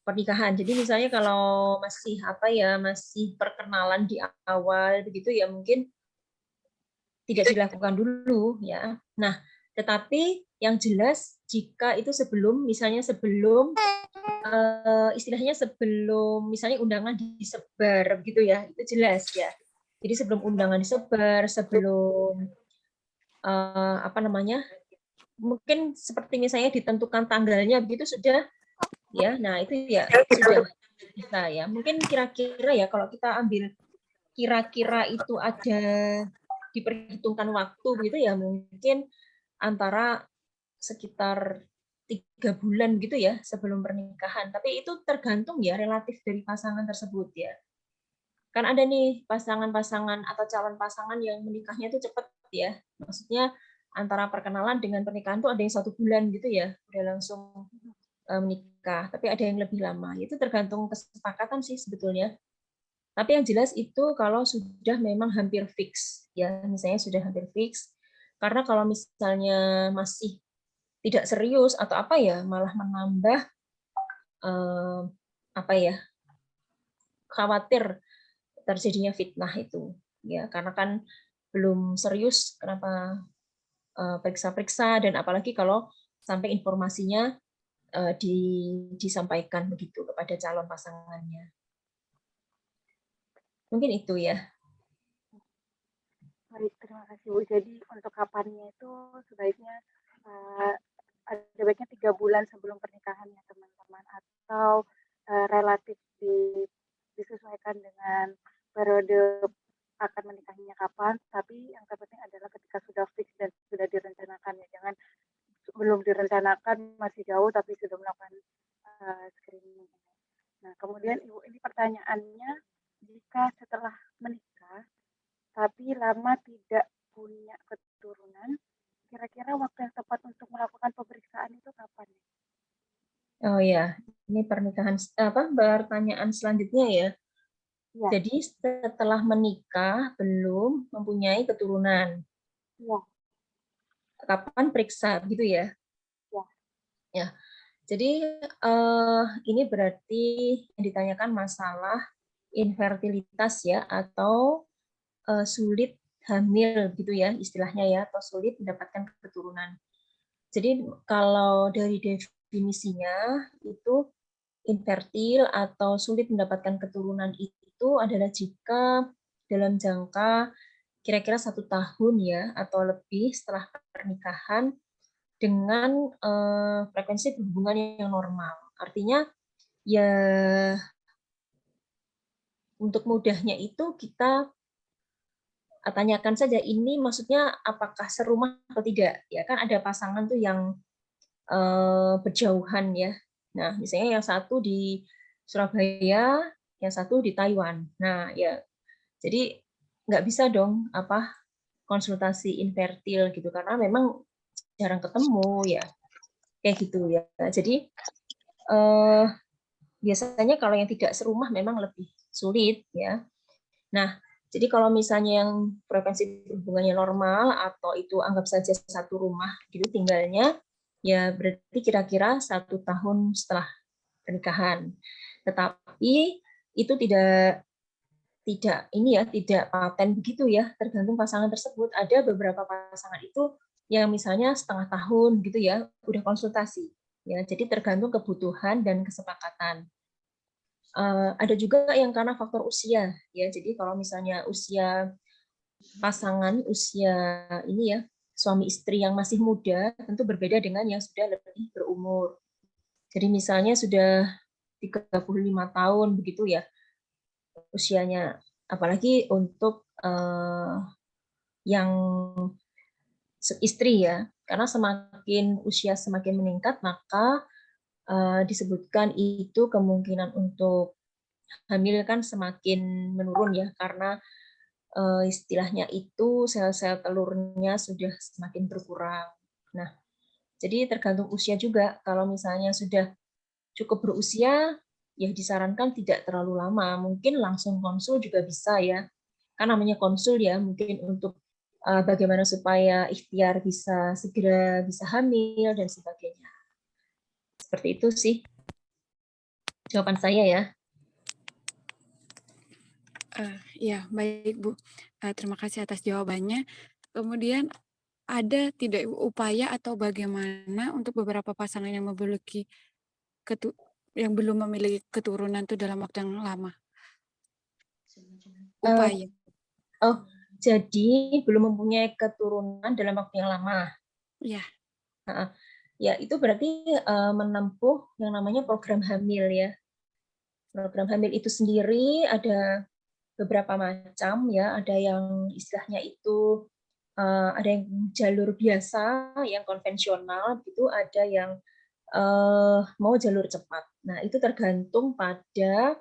pernikahan. Jadi misalnya kalau masih apa ya, masih perkenalan di awal begitu ya mungkin tidak dilakukan dulu ya. Nah, tetapi yang jelas jika itu sebelum misalnya sebelum istilahnya sebelum misalnya undangan disebar gitu ya, itu jelas ya. Jadi sebelum undangan disebar, sebelum apa namanya, mungkin seperti misalnya ditentukan tanggalnya begitu sudah ya. Nah, itu ya sudah bisa ya. Mungkin kira-kira ya kalau kita ambil kira-kira itu ada diperhitungkan waktu gitu ya, mungkin antara sekitar 3 bulan gitu ya sebelum pernikahan. Tapi itu tergantung ya relatif dari pasangan tersebut ya. Kan ada nih pasangan-pasangan atau calon pasangan yang menikahnya itu cepat ya. Maksudnya antara perkenalan dengan pernikahan itu ada yang 1 bulan gitu ya, udah langsung menikah. Tapi ada yang lebih lama. Itu tergantung kesepakatan sih sebetulnya. Tapi yang jelas itu kalau sudah memang hampir fix ya, misalnya sudah hampir fix. Karena kalau misalnya masih tidak serius atau apa ya, malah menambah apa ya, khawatir terjadinya fitnah itu ya, karena kan belum serius kenapa periksa-periksa, dan apalagi kalau sampai informasinya disampaikan begitu kepada calon pasangannya. Mungkin itu ya. Baik, terima kasih Bu. Jadi untuk kapannya itu sebaiknya ada baiknya 3 bulan sebelum pernikahan ya teman-teman, atau relatif disesuaikan dengan periode akan menikahnya kapan. Tapi yang terpenting adalah ketika sudah fix dan sudah direncanakan ya, jangan belum direncanakan masih jauh tapi sudah melakukan screening. Nah, kemudian Ibu, ini pertanyaannya, jika setelah menikah tapi lama tidak punya keturunan, kira-kira waktu yang tepat untuk melakukan pemeriksaan itu kapan? Oh ya, ini pertanyaan selanjutnya ya. Ya, Jadi setelah menikah belum mempunyai keturunan, ya, kapan periksa gitu ya? ya. Ya. Jadi ini berarti yang ditanyakan masalah infertilitas ya, atau sulit hamil gitu ya istilahnya ya, atau sulit mendapatkan keturunan. Jadi kalau dari definisinya itu infertil atau sulit mendapatkan keturunan itu adalah jika dalam jangka kira-kira 1 tahun ya atau lebih setelah pernikahan dengan frekuensi hubungan yang normal. Artinya ya untuk mudahnya itu kita tanyakan saja ini maksudnya apakah serumah atau tidak. Ya kan ada pasangan tuh yang berjauhan ya. Nah, misalnya yang satu di Surabaya, yang satu di Taiwan. Nah, ya jadi nggak bisa dong konsultasi infertil gitu karena memang jarang ketemu ya kayak gitu ya. Jadi biasanya kalau yang tidak serumah memang lebih sulit ya. Nah, jadi kalau misalnya yang frekuensi hubungannya normal atau itu anggap saja satu rumah gitu tinggalnya, ya berarti kira-kira 1 tahun setelah pernikahan. Tetapi itu tidak paten begitu ya, tergantung pasangan tersebut. Ada beberapa pasangan itu yang misalnya setengah tahun gitu ya, udah konsultasi. Ya, jadi tergantung kebutuhan dan kesepakatan. Ada juga yang karena faktor usia ya. Jadi kalau misalnya usia pasangan usia ini ya suami istri yang masih muda tentu berbeda dengan yang sudah lebih berumur. Jadi misalnya sudah 35 tahun begitu ya usianya, apalagi untuk yang istri ya, karena semakin usia semakin meningkat maka disebutkan itu kemungkinan untuk hamil kan semakin menurun ya, karena istilahnya itu sel-sel telurnya sudah semakin berkurang. Nah, jadi tergantung usia juga. Kalau misalnya sudah cukup berusia, ya disarankan tidak terlalu lama. Mungkin langsung konsul juga bisa ya. Kan namanya konsul ya, mungkin untuk bagaimana supaya ikhtiar bisa segera bisa hamil dan sebagainya. Seperti itu sih jawaban saya ya. Ya, baik Bu. Terima kasih atas jawabannya. Kemudian ada tidak upaya atau bagaimana untuk beberapa pasangan yang belum memiliki keturunan itu dalam waktu yang lama? Upaya. Jadi belum mempunyai keturunan dalam waktu yang lama. Ya. Ya, itu berarti menempuh yang namanya program hamil ya. Program hamil itu sendiri ada beberapa macam ya, ada yang istilahnya itu ada yang jalur biasa, yang konvensional gitu, ada yang mau jalur cepat. Nah, itu tergantung pada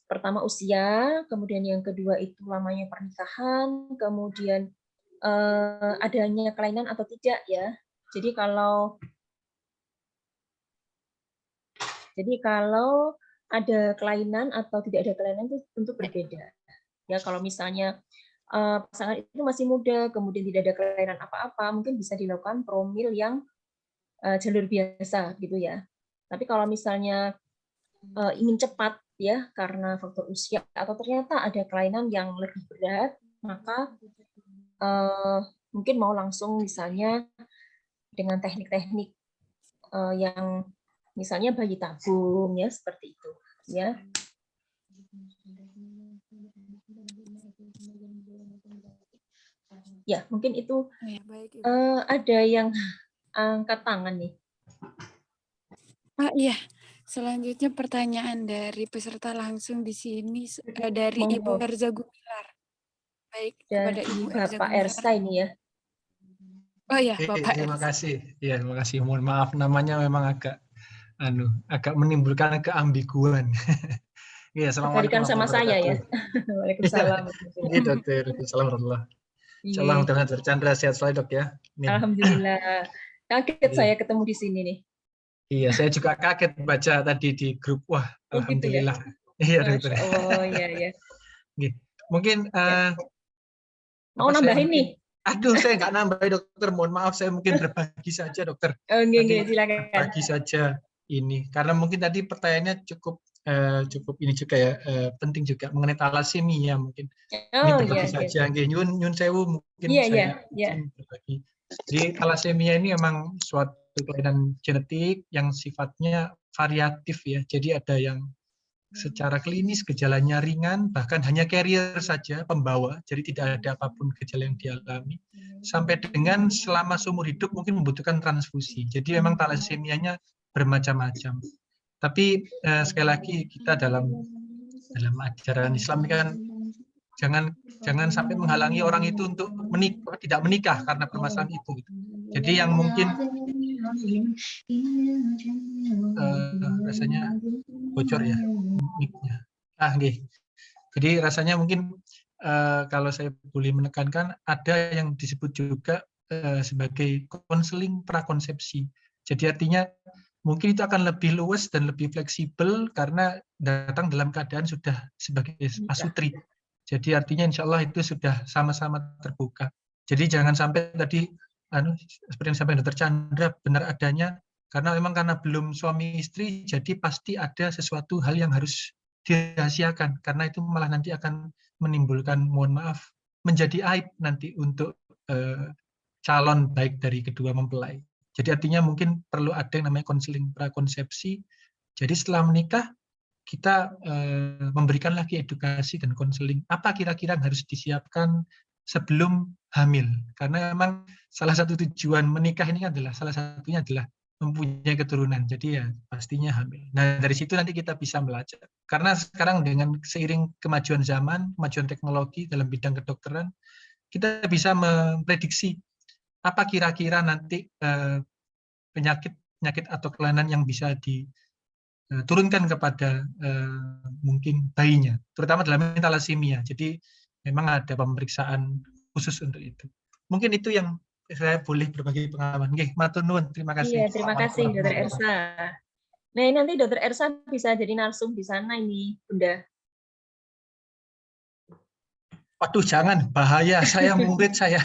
pertama usia, kemudian yang kedua itu lamanya pernikahan, kemudian adanya kelainan atau tidak ya. Jadi kalau ada kelainan atau tidak ada kelainan itu tentu berbeda. Ya, kalau misalnya pasangan itu masih muda, kemudian tidak ada kelainan apa-apa, mungkin bisa dilakukan promil yang jalur biasa gitu ya. Tapi kalau misalnya ingin cepat ya karena faktor usia atau ternyata ada kelainan yang lebih berat, maka mungkin mau langsung misalnya dengan teknik-teknik yang misalnya bayi tabung ya, seperti itu ya. Ya, mungkin itu. Ya, baik, Ibu. Ada yang angkat tangan nih. Iya. Selanjutnya pertanyaan dari peserta langsung di sini dari Ibu Erza Gumilar. Baik, kepada Ibu Erza Bapak Ersa ini ya. Oh ya, Bapak terima Ersa. kasih. Iya, terima kasih. Mohon maaf namanya memang agak menimbulkan keambiguan. Iya, assalamualaikum Berikan sama saya ya. Waalaikumsalam. Iya, dokter. Assalamualaikum. Insyaallah mudah-mudahan Chandra sehat selalu, Dok ya. Alhamdulillah. Kaget saya ketemu di sini nih. Iya, saya juga kaget baca tadi di grup. Wah, alhamdulillah. Gitu ya? Iya, dokter. Oh, iya. Mungkin mau nambahin nih? Aduh, saya nggak nambahin, dokter. Mohon maaf, saya mungkin berbagi saja, dokter. Enggak, silakan. Berbagi saja ini, karena mungkin tadi pertanyaannya cukup ini juga ya, penting juga mengenai talasemia mungkin. Ini berbagi saja. Nyun sewu mungkin saya berbagi. Jadi talasemia ini memang suatu kelainan genetik yang sifatnya variatif ya. Jadi ada yang secara klinis gejalanya ringan, bahkan hanya carrier saja, pembawa, jadi tidak ada apapun gejala yang dialami, sampai dengan selama seumur hidup mungkin membutuhkan transfusi. Jadi memang talasemianya bermacam-macam. Tapi sekali lagi kita dalam ajaran Islam ini kan jangan sampai menghalangi orang itu untuk tidak menikah karena permasalahan itu. Jadi yang mungkin rasanya bocor ya mic-nya. Jadi rasanya mungkin kalau saya boleh menekankan ada yang disebut juga sebagai konseling prakonsepsi. Jadi artinya mungkin itu akan lebih luas dan lebih fleksibel karena datang dalam keadaan sudah sebagai pasutri. Jadi artinya insya Allah itu sudah sama-sama terbuka. Jadi jangan sampai tadi seperti yang disampaikan Dr. Chandra benar adanya, karena memang karena belum suami istri, jadi pasti ada sesuatu hal yang harus dirahasiakan, karena itu malah nanti akan menimbulkan, mohon maaf, menjadi aib nanti untuk calon baik dari kedua mempelai. Jadi artinya mungkin perlu ada yang namanya konseling prakonsepsi. Jadi setelah menikah, kita memberikan lagi edukasi dan konseling. Apa kira-kira yang harus disiapkan sebelum hamil. Karena memang salah satu tujuan menikah ini adalah salah satunya adalah mempunyai keturunan. Jadi ya pastinya hamil. Nah, dari situ nanti kita bisa belajar. Karena sekarang dengan seiring kemajuan zaman, kemajuan teknologi dalam bidang kedokteran, kita bisa memprediksi apa kira-kira nanti penyakit atau kelainan yang bisa diturunkan kepada mungkin bayinya, terutama dalam thalassemia. Jadi memang ada pemeriksaan khusus untuk itu. Mungkin itu yang saya boleh berbagi pengalaman. Nggih, matur nuwun, terima kasih. Iya, terima kasih Dr. Ersa. Nah, ini nanti Dr. Ersa bisa jadi narsum di sana ini, Bunda. Waduh, jangan, bahaya, saya murid saya.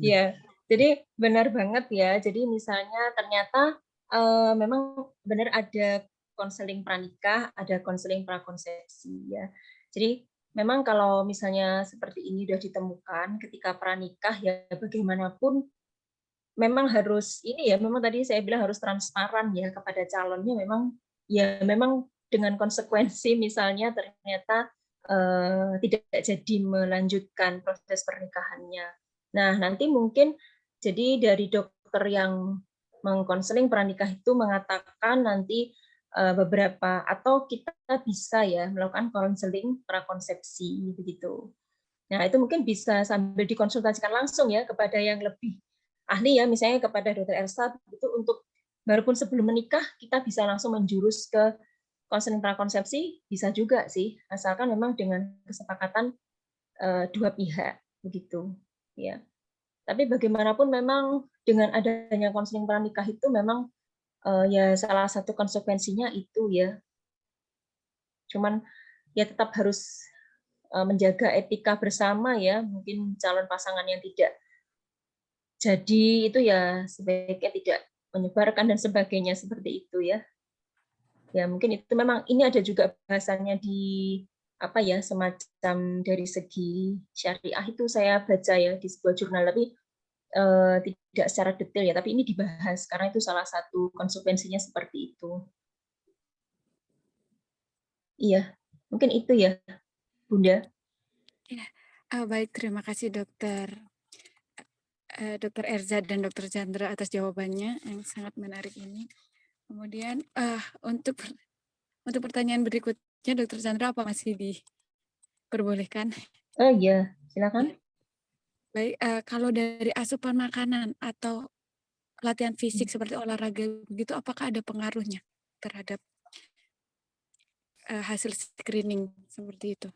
Iya, jadi benar banget ya. Jadi misalnya ternyata memang benar ada konseling pranikah, ada konseling prakonsepsi ya. Jadi memang kalau misalnya seperti ini sudah ditemukan ketika pranikah ya bagaimanapun memang harus ini ya, memang tadi saya bilang harus transparan ya kepada calonnya, memang dengan konsekuensi misalnya ternyata tidak jadi melanjutkan proses pernikahannya. Nah, nanti mungkin jadi dari dokter yang mengkonseling pranikah itu mengatakan nanti beberapa atau kita bisa ya melakukan konseling prakonsepsi begitu. Nah, itu mungkin bisa sambil dikonsultasikan langsung ya kepada yang lebih ahli ya, misalnya kepada Dr. Elsa itu untuk baru pun sebelum menikah kita bisa langsung menjurus ke konseling prakonsepsi, bisa juga sih, asalkan memang dengan kesepakatan dua pihak begitu ya. Tapi bagaimanapun memang dengan adanya konseling pranikah itu memang ya salah satu konsekuensinya itu ya. Cuman ya tetap harus menjaga etika bersama ya, mungkin calon pasangan yang tidak jadi itu ya sebaiknya tidak menyebarkan dan sebagainya seperti itu ya. Ya mungkin itu memang ini ada juga bahasannya di apa ya semacam dari segi syariah itu saya baca ya di sebuah jurnal tapi tidak secara detail ya, tapi ini dibahas karena itu salah satu konsekuensinya seperti itu. Iya, mungkin itu ya, Bunda. Ya, baik, terima kasih Dokter Erza dan Dokter Chandra atas jawabannya yang sangat menarik ini. Kemudian untuk pertanyaan berikutnya, Dokter Chandra apa masih diperbolehkan? Oh iya, silakan. Baik, kalau dari asupan makanan atau latihan fisik seperti olahraga begitu, apakah ada pengaruhnya terhadap hasil screening seperti itu?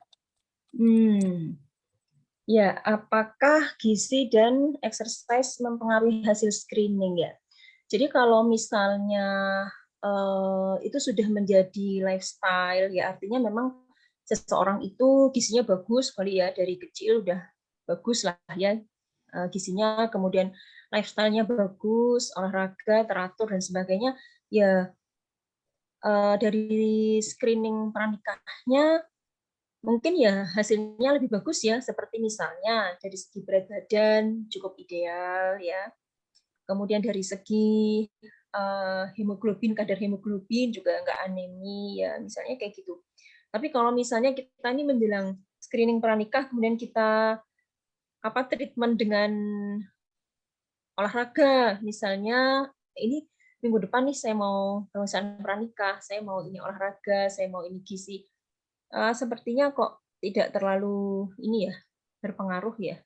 Ya, apakah gizi dan exercise mempengaruhi hasil screening ya? Jadi kalau misalnya itu sudah menjadi lifestyle ya, artinya memang seseorang itu gizinya bagus kali ya, dari kecil udah bagus lah ya gizinya, kemudian lifestyle-nya bagus, olahraga teratur dan sebagainya, ya dari screening pranikahnya mungkin ya hasilnya lebih bagus ya, seperti misalnya dari segi berat badan cukup ideal ya, kemudian dari segi hemoglobin, kadar hemoglobin juga nggak anemi ya, misalnya kayak gitu. Tapi kalau misalnya kita ini menjelang screening pranikah, kemudian kita treatment dengan olahraga, misalnya ini minggu depan nih saya mau pemeriksaan pranikah, saya mau ini olahraga, saya mau ini gizi, sepertinya kok tidak terlalu ini ya berpengaruh ya.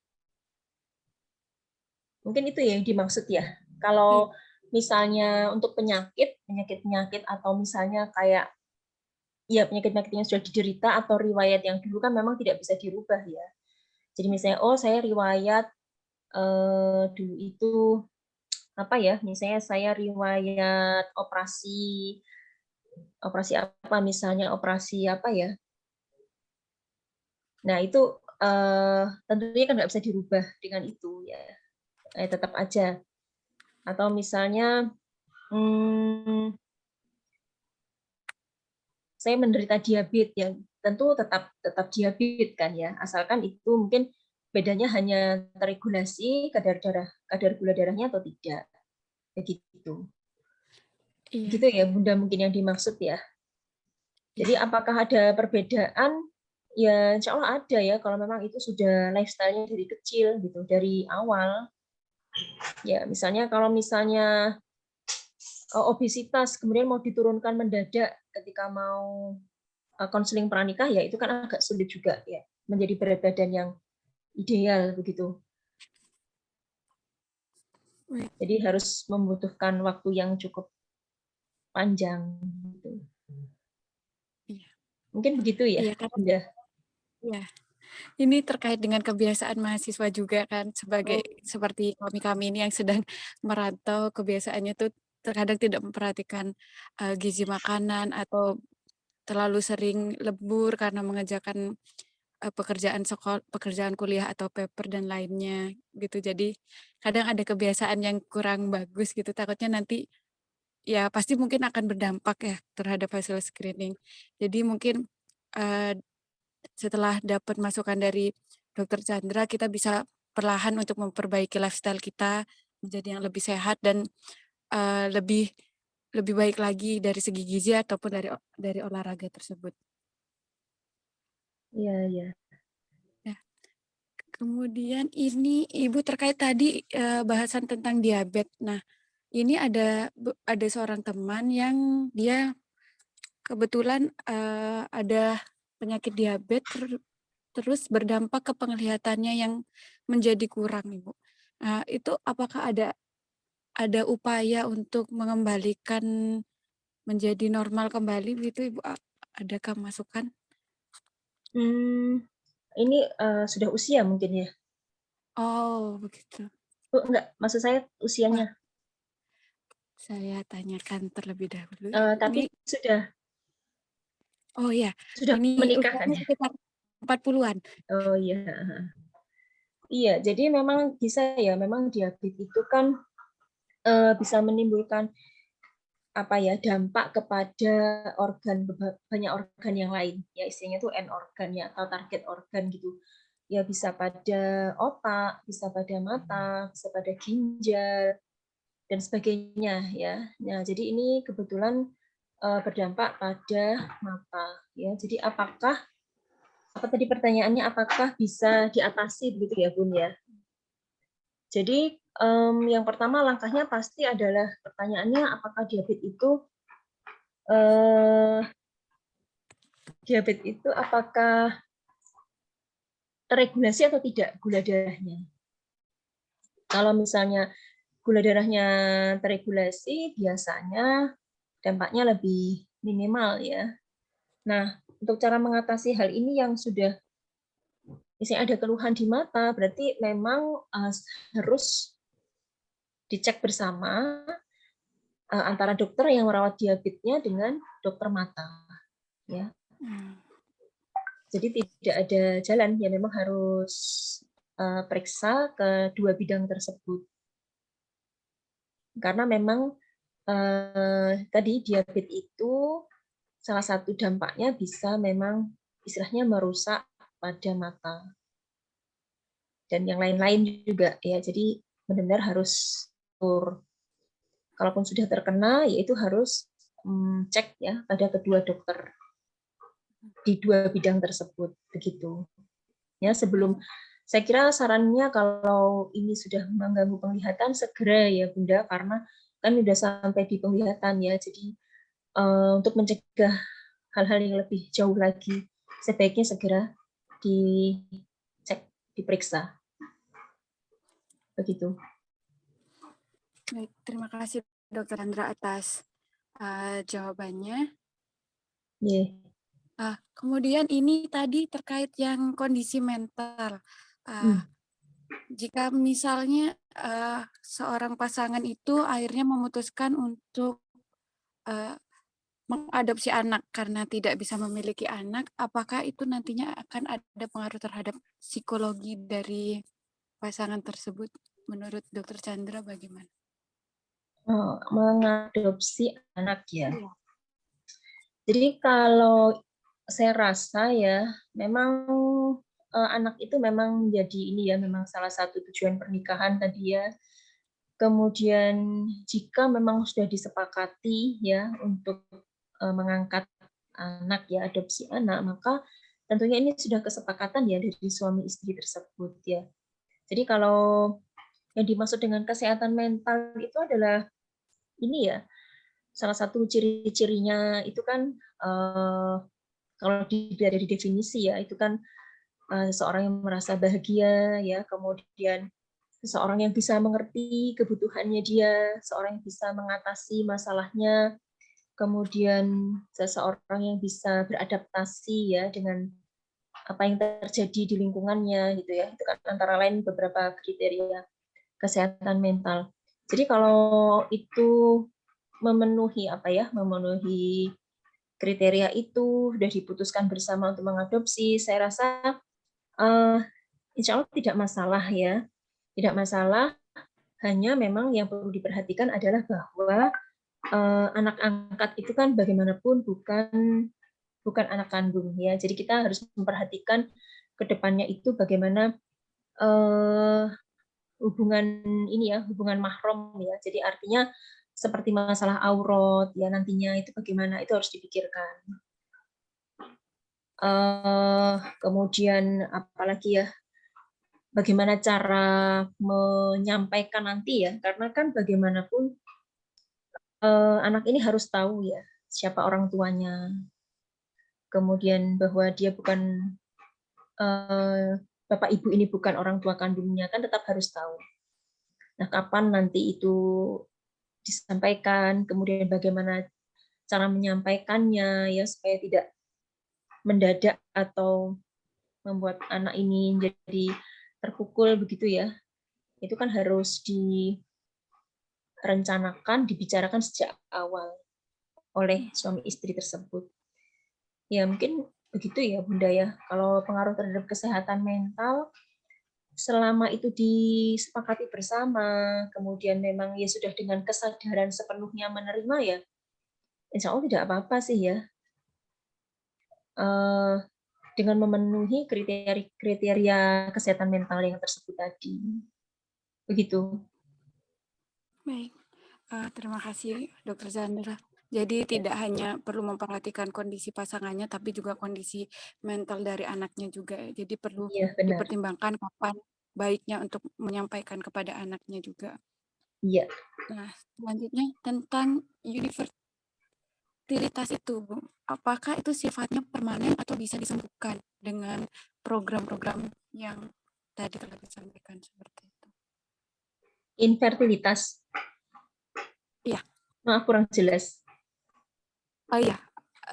Mungkin itu yang dimaksud ya. Kalau misalnya untuk penyakit atau misalnya kayak ya penyakit-penyakit yang sudah diderita atau riwayat yang dulu kan memang tidak bisa dirubah ya. Jadi misalnya saya riwayat dulu itu apa ya? Misalnya saya riwayat operasi apa misalnya operasi apa ya? Nah, itu tentunya kan nggak bisa dirubah dengan itu ya. Tetap aja. Atau misalnya saya menderita diabetes ya, tentu tetap diabetes kan ya, asalkan itu mungkin bedanya hanya terregulasi kadar gula darahnya atau tidak, begitu. Iya. Gitu ya Bunda mungkin yang dimaksud ya. Jadi apakah ada perbedaan? Ya, insya Allah ada ya, kalau memang itu sudah lifestyle-nya dari kecil gitu, dari awal. Ya, misalnya kalau misalnya obesitas kemudian mau diturunkan mendadak ketika mau konseling pranikah, ya itu kan agak sulit juga ya, menjadi berat badan yang ideal begitu. Jadi harus membutuhkan waktu yang cukup panjang. Gitu. Iya. Mungkin begitu ya, Iya, karena Bunda. ya, ini terkait dengan kebiasaan mahasiswa juga kan, sebagai Oh, seperti kami ini yang sedang merantau, kebiasaannya tuh terkadang tidak memperhatikan gizi makanan atau terlalu sering lembur karena mengerjakan pekerjaan kuliah atau paper dan lainnya gitu. Jadi kadang ada kebiasaan yang kurang bagus gitu. Takutnya nanti ya pasti mungkin akan berdampak ya terhadap hasil screening. Jadi mungkin setelah dapat masukan dari Dokter Chandra, kita bisa perlahan untuk memperbaiki lifestyle kita menjadi yang lebih sehat dan lebih baik lagi dari segi gizi ataupun dari olahraga tersebut. iya, iya. Ya. Kemudian ini Ibu terkait tadi bahasan tentang diabetes. Nah, ini ada seorang teman yang dia kebetulan ada penyakit diabetes terus berdampak ke penglihatannya yang menjadi kurang, Ibu. Nah, itu apakah ada upaya untuk mengembalikan menjadi normal kembali gitu, Ibu? Adakah masukan? Ini sudah usia mungkin ya? Oh, begitu. Oh, enggak, maksud saya Wah, usianya. saya tanyakan terlebih dahulu. Tapi Ini, sudah iya, ini menikah kan usianya ya? sekitar 40-an. Oh iya. Iya, jadi memang bisa ya, memang diabetes itu kan bisa menimbulkan dampak kepada banyak organ yang lain. Ya istilahnya itu end organ ya, atau target organ gitu. Ya bisa pada otak, bisa pada mata, bisa pada ginjal dan sebagainya ya. Nah, jadi ini kebetulan berdampak pada mata ya. Jadi apa tadi pertanyaannya, apakah bisa diatasi begitu ya, Bun ya? Jadi yang pertama langkahnya pasti adalah pertanyaannya apakah diabetes itu apakah terregulasi atau tidak gula darahnya. Kalau misalnya gula darahnya terregulasi, biasanya dampaknya lebih minimal ya. Nah, untuk cara mengatasi hal ini yang sudah misalnya ada keluhan di mata, berarti memang harus dicek bersama antara dokter yang merawat diabetesnya dengan dokter mata. Ya. Jadi tidak ada jalan, ya memang harus periksa ke dua bidang tersebut. Karena memang tadi diabetes itu salah satu dampaknya bisa memang istilahnya merusak pada mata. Dan yang lain-lain juga ya. Jadi benar-benar harus kalaupun sudah terkena, yaitu harus cek ya pada kedua dokter di dua bidang tersebut begitu. Ya, saya kira sarannya kalau ini sudah mengganggu penglihatan segera ya Bunda, karena kan sudah sampai di penglihatan ya. Jadi untuk mencegah hal-hal yang lebih jauh lagi, sebaiknya segera dicek, diperiksa. Begitu. Baik, terima kasih Dokter Andra atas jawabannya. Yeah. Kemudian ini tadi terkait yang kondisi mental. Jika misalnya seorang pasangan itu akhirnya memutuskan untuk mengadopsi anak karena tidak bisa memiliki anak, apakah itu nantinya akan ada pengaruh terhadap psikologi dari pasangan tersebut? Menurut Dokter Chandra bagaimana? Mengadopsi anak ya. Iya. Jadi kalau saya rasa ya, memang anak itu memang menjadi ini ya, memang salah satu tujuan pernikahan tadi ya. Kemudian jika memang sudah disepakati ya untuk mengangkat anak ya, adopsi anak, maka tentunya ini sudah kesepakatan ya dari suami istri tersebut ya. Jadi kalau yang dimaksud dengan kesehatan mental itu adalah ini ya, salah satu ciri-cirinya itu kan kalau dilihat dari definisi ya, itu kan seseorang yang merasa bahagia ya, kemudian seseorang yang bisa mengerti kebutuhannya dia, seorang yang bisa mengatasi masalahnya, kemudian seseorang yang bisa beradaptasi ya dengan apa yang terjadi di lingkungannya gitu ya. Itu kan antara lain beberapa kriteria kesehatan mental. Jadi kalau itu memenuhi memenuhi kriteria itu sudah diputuskan bersama untuk mengadopsi, saya rasa insya Allah tidak masalah ya, tidak masalah. Hanya memang yang perlu diperhatikan adalah bahwa anak angkat itu kan bagaimanapun bukan anak kandung ya. Jadi kita harus memperhatikan ke depannya itu bagaimana hubungan ini ya, hubungan mahram ya. Jadi artinya seperti masalah aurat ya nantinya itu bagaimana, itu harus dipikirkan. Kemudian apalagi ya, bagaimana cara menyampaikan nanti ya, karena kan bagaimanapun anak ini harus tahu ya siapa orang tuanya, kemudian bahwa dia bukan bapak ibu ini bukan orang tua kandungnya, kan tetap harus tahu. Nah, kapan nanti itu disampaikan, kemudian bagaimana cara menyampaikannya ya supaya tidak mendadak atau membuat anak ini jadi terpukul begitu ya. Itu kan harus direncanakan, dibicarakan sejak awal oleh suami istri tersebut. Ya mungkin begitu ya Bunda ya. Kalau pengaruh terhadap kesehatan mental, selama itu disepakati bersama, kemudian memang ya sudah dengan kesadaran sepenuhnya menerima ya, insya Allah tidak apa-apa sih ya. Dengan memenuhi kriteria kesehatan mental yang tersebut tadi. Begitu. Baik, terima kasih Dokter Chandra. Jadi tidak hanya perlu memperhatikan kondisi pasangannya, tapi juga kondisi mental dari anaknya juga. Jadi perlu Iya, benar. dipertimbangkan kapan baiknya untuk menyampaikan kepada anaknya juga. Iya. Nah, selanjutnya tentang fertilitas itu, Bu. Apakah itu sifatnya permanen atau bisa disembuhkan dengan program-program yang tadi telah disampaikan seperti itu? Infertilitas. Iya. Maaf kurang jelas. Oh iya,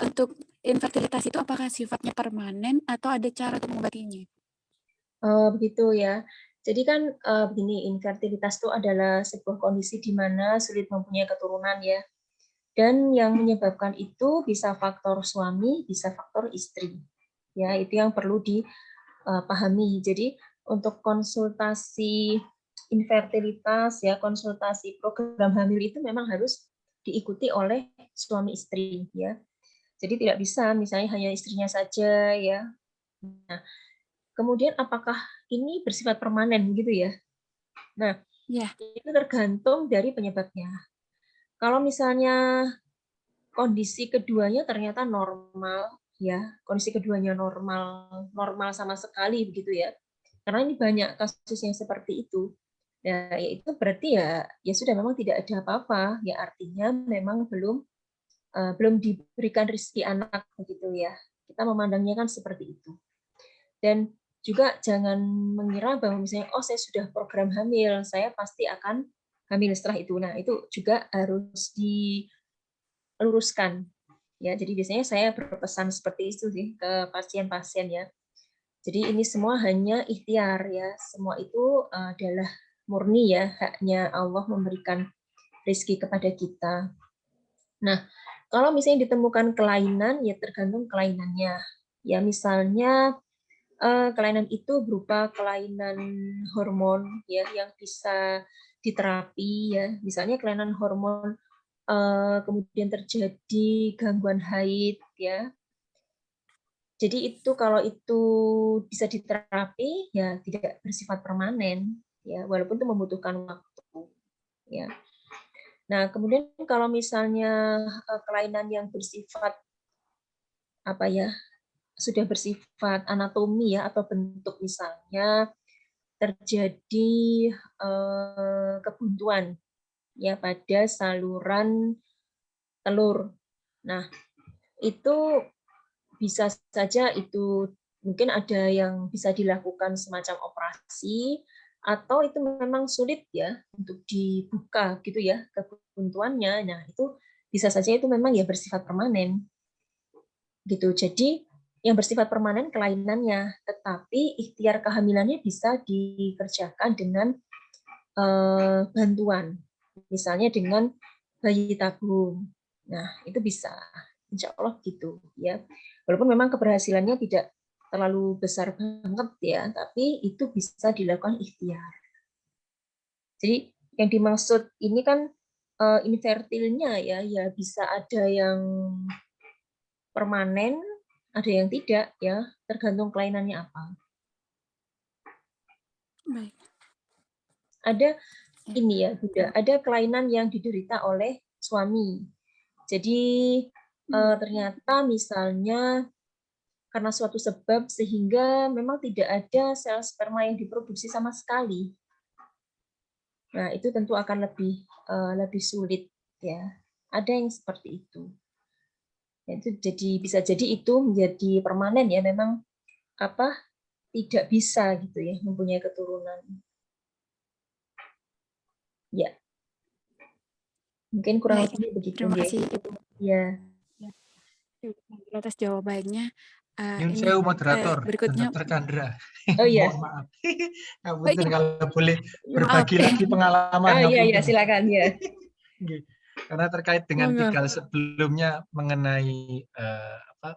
untuk infertilitas itu apakah sifatnya permanen atau ada cara untuk mengobatinya? Begitu ya. Jadi kan begini, infertilitas itu adalah sebuah kondisi di mana sulit mempunyai keturunan ya. Dan yang menyebabkan itu bisa faktor suami, bisa faktor istri. Ya, itu yang perlu dipahami. Jadi untuk konsultasi infertilitas ya, konsultasi program hamil itu memang harus diikuti oleh suami istri ya. Jadi tidak bisa misalnya hanya istrinya saja ya. Nah, kemudian apakah ini bersifat permanen gitu ya? Nah, Ya. itu tergantung dari penyebabnya. Kalau misalnya kondisi keduanya ternyata normal ya, kondisi keduanya normal sama sekali begitu ya. Karena ini banyak kasus yang seperti itu. Nah, itu berarti ya sudah memang tidak ada apa-apa, ya artinya memang belum diberikan rezeki anak begitu ya. Kita memandangnya kan seperti itu. Dan juga jangan mengira bahwa misalnya saya sudah program hamil, saya pasti akan hamil setelah itu. Nah, itu juga harus diluruskan. Ya, jadi biasanya saya berpesan seperti itu sih ke pasien-pasien ya. Jadi ini semua hanya ikhtiar ya. Semua itu adalah murni ya, haknya Allah memberikan rezeki kepada kita. Nah, kalau misalnya ditemukan kelainan, ya tergantung kelainannya. Ya, misalnya kelainan itu berupa kelainan hormon ya yang bisa diterapi ya. Misalnya kelainan hormon kemudian terjadi gangguan haid ya. Jadi itu kalau itu bisa diterapi ya tidak bersifat permanen ya, walaupun itu membutuhkan waktu ya. Nah, kemudian kalau misalnya kelainan yang bersifat sudah bersifat anatomi ya atau bentuk, misalnya terjadi kebuntuan ya pada saluran telur. Nah, itu bisa saja itu mungkin ada yang bisa dilakukan semacam operasi, atau itu memang sulit ya untuk dibuka gitu ya kebuntuannya. Nah, itu bisa saja itu memang ya bersifat permanen gitu. Jadi yang bersifat permanen kelainannya, tetapi ikhtiar kehamilannya bisa dikerjakan dengan bantuan, misalnya dengan bayi tabung. Nah, itu bisa, insya Allah gitu ya. Walaupun memang keberhasilannya tidak terlalu besar banget ya, tapi itu bisa dilakukan ikhtiar. Jadi yang dimaksud ini kan infertilnya ya, ya bisa ada yang permanen, ada yang tidak ya, tergantung kelainannya apa. Baik. Ada ini ya Bunda, ada kelainan yang diderita oleh suami. Jadi ternyata misalnya karena suatu sebab sehingga memang tidak ada sel sperma yang diproduksi sama sekali. Nah, itu tentu akan lebih sulit ya. Ada yang seperti itu. Itu jadi bisa jadi itu menjadi permanen ya, memang apa tidak bisa gitu ya mempunyai keturunan. Ya. Mungkin kurang Baik, lebih begitu terima ya. kasih Ya. atas jawabannya. Nyun Ini sewu moderator dan berikutnya. Dr. Chandra. Oh iya. Mohon maaf. Ngapunten kalau boleh Maaf. berbagi lagi pengalaman. Oh iya ngapunten. silakan ya. Nggih. Karena terkait dengan Monggo. 3 sebelumnya mengenai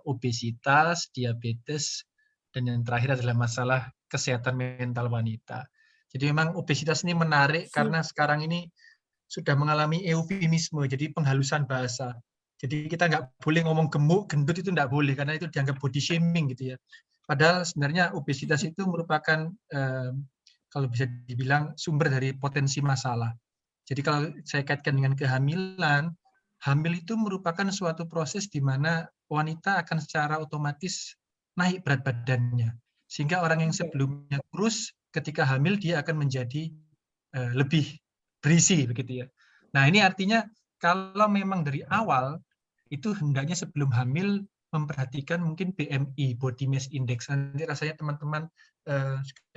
obesitas, diabetes, dan yang terakhir adalah masalah kesehatan mental wanita. Jadi memang obesitas ini menarik karena sekarang ini sudah mengalami eufemisme, jadi penghalusan bahasa. Jadi kita nggak boleh ngomong gemuk, gendut itu nggak boleh, karena itu dianggap body shaming gitu ya. Padahal sebenarnya obesitas itu merupakan, kalau bisa dibilang, sumber dari potensi masalah. Jadi kalau saya kaitkan dengan kehamilan, hamil itu merupakan suatu proses di mana wanita akan secara otomatis naik berat badannya. Sehingga orang yang sebelumnya kurus, ketika hamil dia akan menjadi lebih berisi begitu ya. Nah, ini artinya kalau memang dari awal itu hendaknya sebelum hamil memperhatikan mungkin BMI, body mass index. Nanti rasanya teman-teman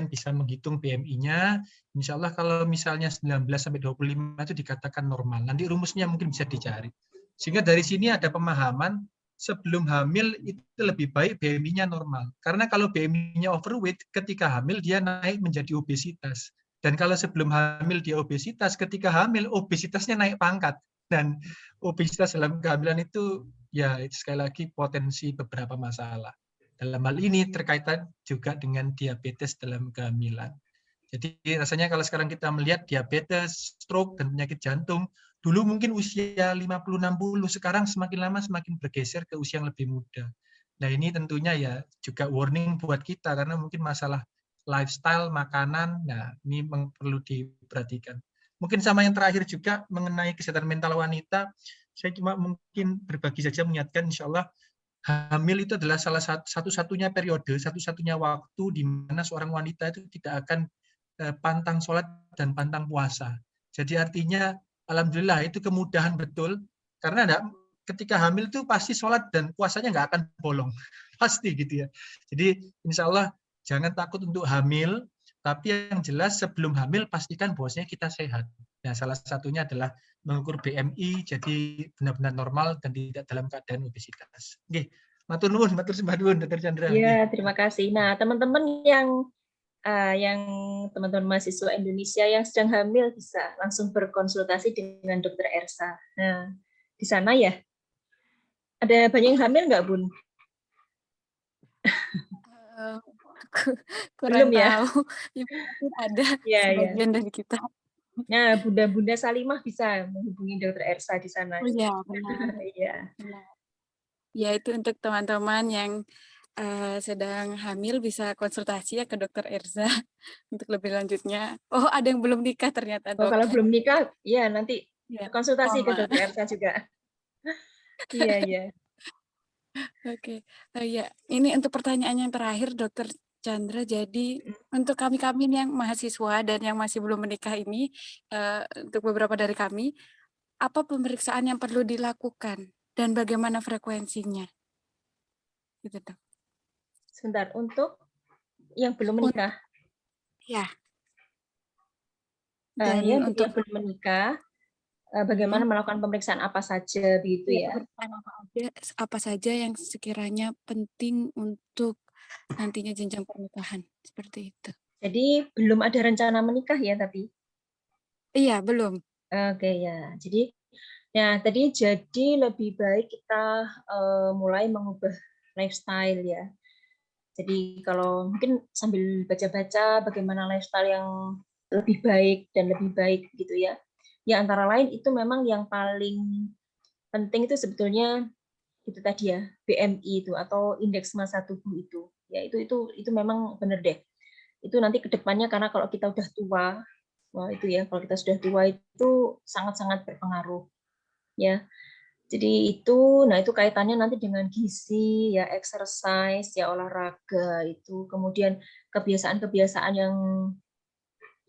bisa menghitung BMI-nya. Insya Allah kalau misalnya 19 sampai 25 itu dikatakan normal. Nanti rumusnya mungkin bisa dicari. Sehingga dari sini ada pemahaman sebelum hamil itu lebih baik BMI-nya normal. Karena kalau BMI-nya overweight, ketika hamil dia naik menjadi obesitas. Dan kalau sebelum hamil dia obesitas, ketika hamil obesitasnya naik pangkat. Dan obesitas dalam kehamilan itu ya sekali lagi potensi beberapa masalah. Dalam hal ini terkaitan juga dengan diabetes dalam kehamilan. Jadi rasanya kalau sekarang kita melihat diabetes, stroke, dan penyakit jantung, dulu mungkin usia 50-60, sekarang semakin lama semakin bergeser ke usia yang lebih muda. Nah ini tentunya ya juga warning buat kita, karena mungkin masalah lifestyle, makanan, nah ini perlu diperhatikan. Mungkin sama yang terakhir juga mengenai kesehatan mental wanita, saya cuma mungkin berbagi saja mengingatkan insya Allah hamil itu adalah salah satu-satunya periode, satu-satunya waktu di mana seorang wanita itu tidak akan pantang sholat dan pantang puasa. Jadi artinya alhamdulillah itu kemudahan betul, karena ketika hamil itu pasti sholat dan puasanya nggak akan bolong. Pasti gitu ya. Jadi insya Allah jangan takut untuk hamil, tapi yang jelas sebelum hamil pastikan bahwasanya kita sehat. Nah, salah satunya adalah mengukur BMI jadi benar-benar normal dan tidak dalam keadaan obesitas. Oke, matur nuwun, matur sembah nuwun, Dr. Chandra. Iya, terima kasih. Nah, teman-teman yang teman-teman mahasiswa Indonesia yang sedang hamil bisa langsung berkonsultasi dengan Dr. Ersa. Nah, di sana ya. Ada banyak yang hamil nggak, Bun? Kurang Belum ya? tahu. Ada sebagian dari kita. Nah, Bunda Salimah bisa menghubungi Dr. Ersa di sana. Oh iya, benar. Iya. Ya, itu untuk teman-teman yang sedang hamil bisa konsultasi ya ke Dr. Erza untuk lebih lanjutnya. Oh, ada yang belum nikah ternyata, Dok. Oh, kalau belum nikah, ya nanti Ya, konsultasi ke sama. Dr. Ersa juga. Iya, iya. Oke. Ya, ini untuk pertanyaan yang terakhir, Dokter Chandra. Jadi untuk kami-kami yang mahasiswa dan yang masih belum menikah ini, untuk beberapa dari kami, apa pemeriksaan yang perlu dilakukan dan bagaimana frekuensinya? Gitu, Dok. Sebentar, untuk yang belum menikah. Ya, Ya, dan untuk untuk yang belum menikah, bagaimana melakukan pemeriksaan apa saja begitu ya? apa saja yang sekiranya penting untuk nantinya jenjang pernikahan, seperti itu. Jadi belum ada rencana menikah ya tapi? Iya, belum. Oke ya, jadi lebih baik kita mulai mengubah lifestyle ya. Jadi kalau mungkin sambil baca-baca bagaimana lifestyle yang lebih baik dan lebih baik gitu ya. Ya antara lain itu memang yang paling penting itu sebetulnya itu tadi ya, BMI itu atau indeks massa tubuh itu. Ya itu memang benar deh. Itu nanti ke depannya karena kalau kita udah tua, wah itu ya, kalau kita sudah tua itu sangat-sangat berpengaruh ya. Jadi nah itu kaitannya nanti dengan gizi, ya exercise, ya olahraga itu, kemudian kebiasaan-kebiasaan yang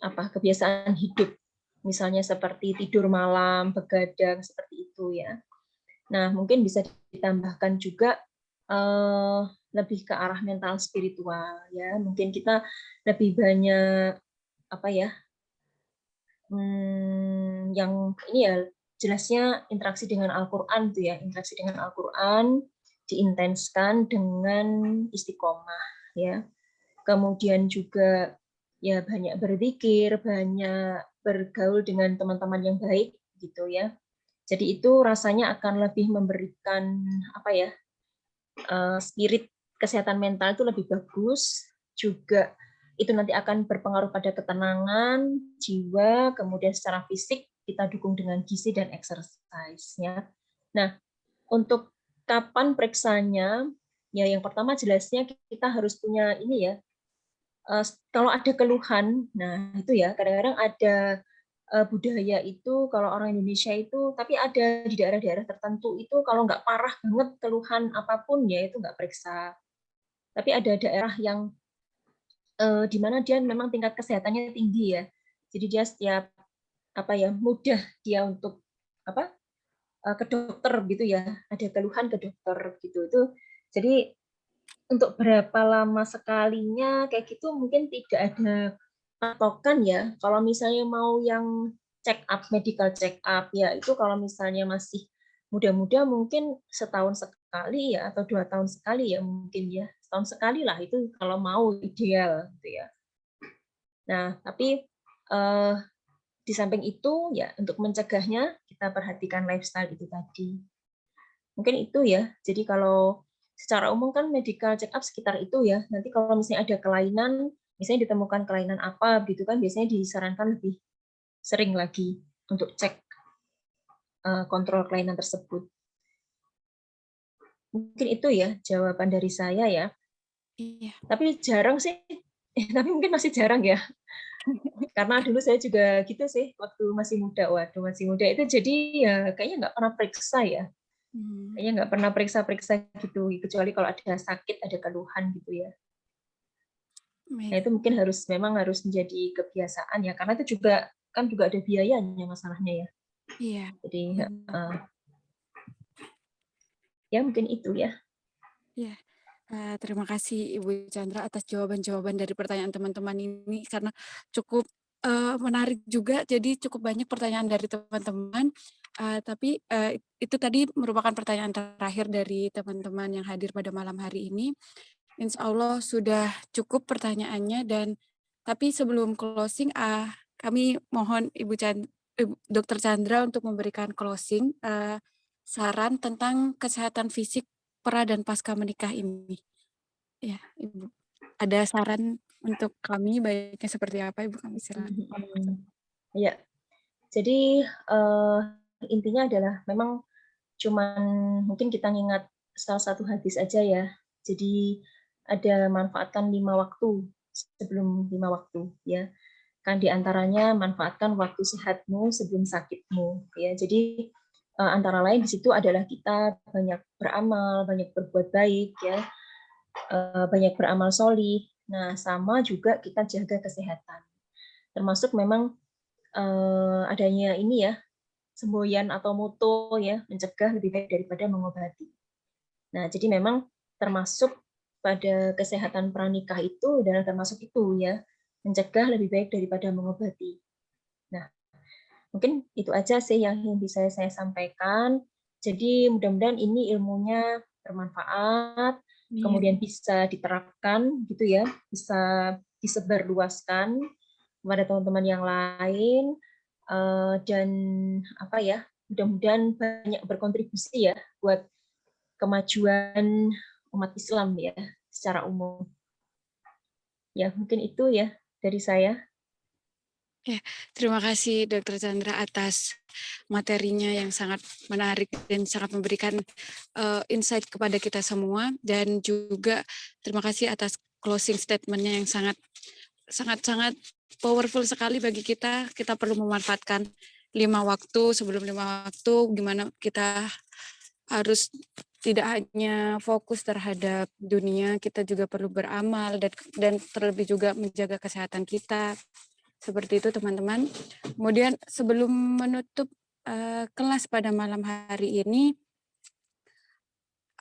kebiasaan hidup, misalnya seperti tidur malam, begadang seperti itu ya. Nah mungkin bisa ditambahkan juga lebih ke arah mental spiritual ya. Mungkin kita lebih banyak yang ini ya jelasnya interaksi dengan Al-Quran tuh ya, interaksi dengan Al-Quran diintenskan dengan istiqomah ya. Kemudian juga ya banyak berzikir, banyak bergaul dengan teman-teman yang baik gitu ya. Jadi itu rasanya akan lebih memberikan spirit kesehatan mental itu lebih bagus, juga itu nanti akan berpengaruh pada ketenangan jiwa, kemudian secara fisik kita dukung dengan gizi dan exercise ya. Nah, untuk kapan periksanya? Ya yang pertama jelasnya kita harus punya ini ya. Kalau ada keluhan, nah itu ya kadang-kadang ada budaya itu kalau orang Indonesia itu, tapi ada di daerah-daerah tertentu itu kalau nggak parah banget keluhan apapun ya itu nggak periksa. Tapi ada daerah yang di mana dia memang tingkat kesehatannya tinggi ya. Jadi dia setiap mudah dia untuk ke dokter gitu ya. Ada keluhan ke dokter gitu. Itu jadi untuk berapa lama sekalinya kayak gitu mungkin tidak ada patokan ya. Kalau misalnya mau yang check up, medical check up ya itu kalau misalnya masih muda-muda mungkin setahun sekali ya atau 2 tahun sekali ya mungkin ya. Setahun sekali lah itu kalau mau ideal gitu ya. Nah, tapi di samping itu ya untuk mencegahnya kita perhatikan lifestyle itu tadi. Mungkin itu ya. Jadi kalau secara umum kan medical check up sekitar itu ya. Nanti kalau misalnya ada kelainan, misalnya ditemukan kelainan apa gitu kan biasanya disarankan lebih sering lagi untuk cek kontrol kelainan tersebut. Mungkin itu ya jawaban dari saya ya. Iya. Tapi jarang sih, tapi mungkin masih jarang ya. Karena dulu saya juga gitu sih waktu masih muda. Waduh masih muda itu jadi ya kayaknya nggak pernah periksa ya. Kayaknya nggak pernah periksa-periksa gitu, kecuali kalau ada sakit, ada keluhan gitu ya. Nah itu mungkin memang harus menjadi kebiasaan ya, karena itu juga kan juga ada biayanya masalahnya ya. Iya. Jadi ya mungkin itu ya. Iya. Terima kasih Ibu Chandra atas jawaban-jawaban dari pertanyaan teman-teman ini karena cukup menarik juga. Jadi cukup banyak pertanyaan dari teman-teman. Tapi itu tadi merupakan pertanyaan terakhir dari teman-teman yang hadir pada malam hari ini. Insya Allah sudah cukup pertanyaannya tapi sebelum closing, kami mohon Dr. Chandra untuk memberikan closing saran tentang kesehatan fisik pra dan pasca menikah ini. Ya, Ibu. Ada saran untuk kami baiknya seperti apa, Ibu? Kami silakan. Ya. Jadi intinya adalah memang cuman mungkin kita ngingat salah satu hadis aja ya. Jadi ada manfaatkan 5 waktu sebelum 5 waktu ya. Kan diantaranya manfaatkan waktu sehatmu sebelum sakitmu ya. Jadi Antara lain di situ adalah kita banyak beramal, banyak berbuat baik, ya, banyak beramal solih. Nah, sama juga kita jaga kesehatan. Termasuk memang adanya ini ya, semboyan atau moto ya, mencegah lebih baik daripada mengobati. Nah, jadi memang termasuk pada kesehatan pranikah itu adalah termasuk itu ya, mencegah lebih baik daripada mengobati. Nah, mungkin itu aja sih yang bisa saya sampaikan. Jadi mudah-mudahan ini ilmunya bermanfaat, kemudian bisa diterapkan gitu ya, bisa disebarluaskan kepada teman-teman yang lain, dan apa ya, mudah-mudahan banyak berkontribusi ya buat kemajuan umat Islam ya secara umum. Ya, mungkin itu ya dari saya. Ya, terima kasih Dr. Chandra atas materinya yang sangat menarik dan sangat memberikan insight kepada kita semua, dan juga terima kasih atas closing statement-nya yang sangat powerful sekali bagi kita. Kita perlu memanfaatkan 5 waktu, sebelum 5 waktu, gimana kita harus tidak hanya fokus terhadap dunia, kita juga perlu beramal dan terlebih juga menjaga kesehatan kita. Seperti itu teman-teman. Kemudian sebelum menutup kelas pada malam hari ini,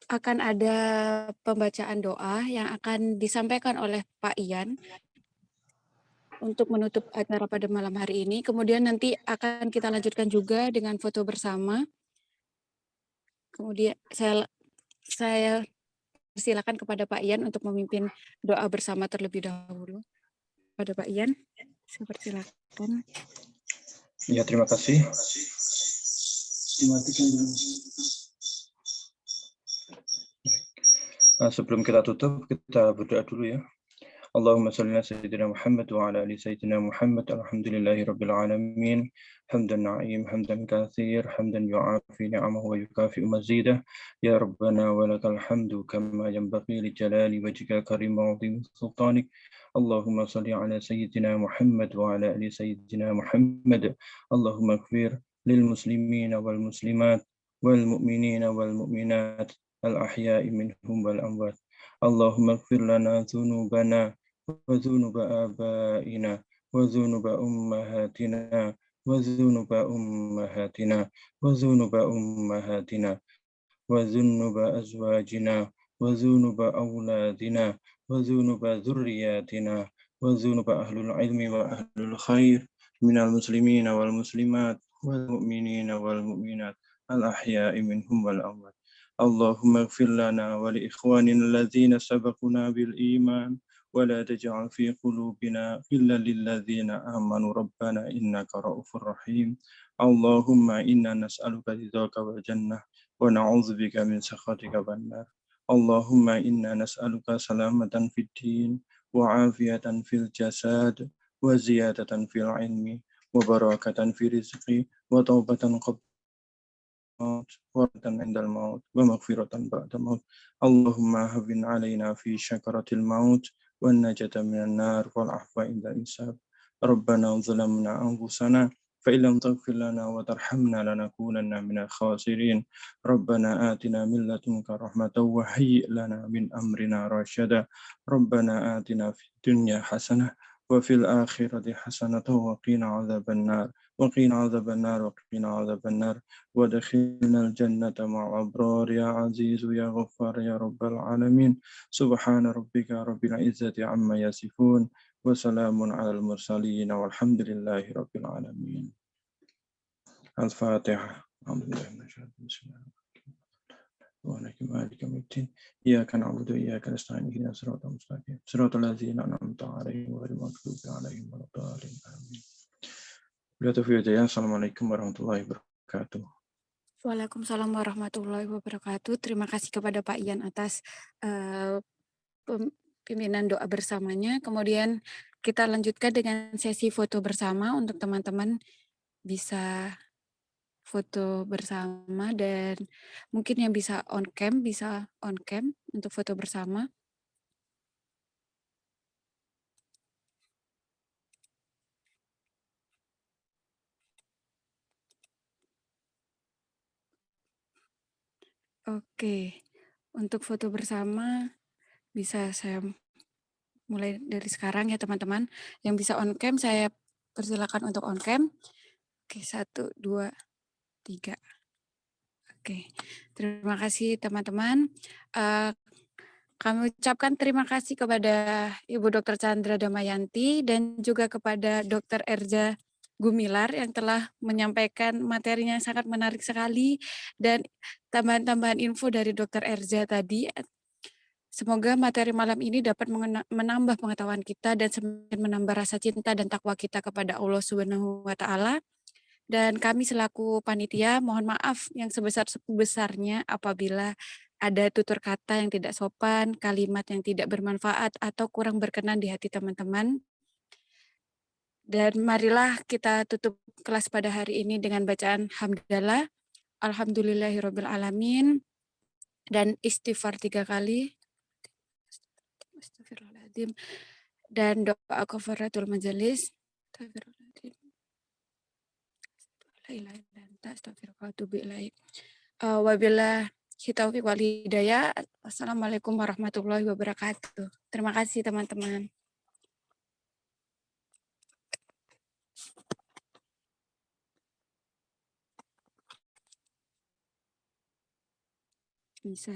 akan ada pembacaan doa yang akan disampaikan oleh Pak Ian untuk menutup acara pada malam hari ini. Kemudian nanti akan kita lanjutkan juga dengan foto bersama. Kemudian saya persilakan kepada Pak Ian untuk memimpin doa bersama terlebih dahulu. Pada Pak Ian, saya persilakan. Ya, terima kasih. Dimatikan dulu. Sebelum kita tutup, kita berdoa dulu ya. Allahumma salli ala sayyidina Muhammad wa ala ali sayyidina Muhammad. Alhamdulillahi rabbil alamin. Hamdan na'im, hamdan kathir, hamdan yu'afi ni'amahu wa yukafi'u mazidah. Ya Rabbana wa lakal hamdu kama yanbaghi li jalali wajhika karim wa 'azimi sultanik. Allahumma salli ala sayyidina Muhammad wa ala ali sayyidina Muhammad. Allahumma ighfir lil muslimina wal muslimat wal mu'minina wal mu'minat al ahya'i minhum wal amwat. Allahumma ighfir lana dhunubana وذنوب آبائنا وذنوب أمهاتنا وذنوب أمهاتنا وذنوب أمهاتنا وذنوب أزواجنا وذنوب أولادنا وذنوب ذرياتنا وذنوب أهل العلم وأهل الخير من المسلمين والمسلمات والمؤمنين والمؤمنات الأحياء منهم والأموات. اللهم اغفر لنا ولإخواننا الذين سبقونا بالإيمان ولا تجعل في قلوبنا غلا للذين آمنوا ربنا إنك رؤوف رحيم. اللهم إنا نسألك رضاك والجنة ونعوذ بك من سخطك والنار. اللهم إنا نسألك سلامة في الدين وعافية في الجسد وزيادة في العلم وبركة في رزق وتوبة قبل الموت وردا عند الموت ومغفرة بعد الموت. اللهم هون علينا في شكرة الموت والنجاة من النار والعفو عند الحساب. ربنا ظلمنا أنفسنا فإن لم تغفر لنا وترحمنا لنكونن من الخاسرين. ربنا آتنا من لدنك رحمة وهيئ لنا من أمرنا رشدا. ربنا آتنا في الدنيا حسنة وفي الآخرة حسنة وقنا عذاب النار وقنا عذاب النار وقنا عذاب النار ودخلنا الجنة مع الأبرار يا عزيز يا غفار يا رب العالمين. سبحان ربك رب العزة عما يصفون وسلام على المرسلين والحمد لله رب العالمين. الفاتحة. الحمد لله بسم الله الرحمن الرحيم. إياك نعبد وإياك نستعين اهدنا الصراط المستقيم صراط الذين أنعمت عليهم غير المغضوب عليهم ولا الضالين آمين. Assalamualaikum warahmatullahi wabarakatuh. Waalaikumsalam warahmatullahi wabarakatuh. Terima kasih kepada Pak Ian atas pimpinan doa bersamanya. Kemudian kita lanjutkan dengan sesi foto bersama untuk teman-teman bisa foto bersama, dan mungkin yang bisa on cam untuk foto bersama. Oke, untuk foto bersama bisa saya mulai dari sekarang ya teman-teman. Yang bisa on cam saya persilakan untuk on cam. Oke, 1, 2, 3. Oke, terima kasih teman-teman. Kami ucapkan terima kasih kepada Ibu Dr. Chandra Damayanti dan juga kepada Dr. Erza Gumilar yang telah menyampaikan materinya yang sangat menarik sekali dan tambahan-tambahan info dari Dr. Erza tadi. Semoga materi malam ini dapat menambah pengetahuan kita dan semakin menambah rasa cinta dan takwa kita kepada Allah Subhanahu wa taala. Dan kami selaku panitia mohon maaf yang sebesar-besarnya apabila ada tutur kata yang tidak sopan, kalimat yang tidak bermanfaat atau kurang berkenan di hati teman-teman. Dan marilah kita tutup kelas pada hari ini dengan bacaan hamdalah, alhamdulillahirabbil alamin, dan istighfar 3 kali. Astagfirullahaladzim. Dan doa kafaratul majelis. Astagfirullahaladzim. La ilaha illa anta astaghfiruka wa atubu ilaik. Wabillahi taufiq wal hidayah. Assalamualaikum warahmatullahi wabarakatuh. Terima kasih teman-teman. Bisa.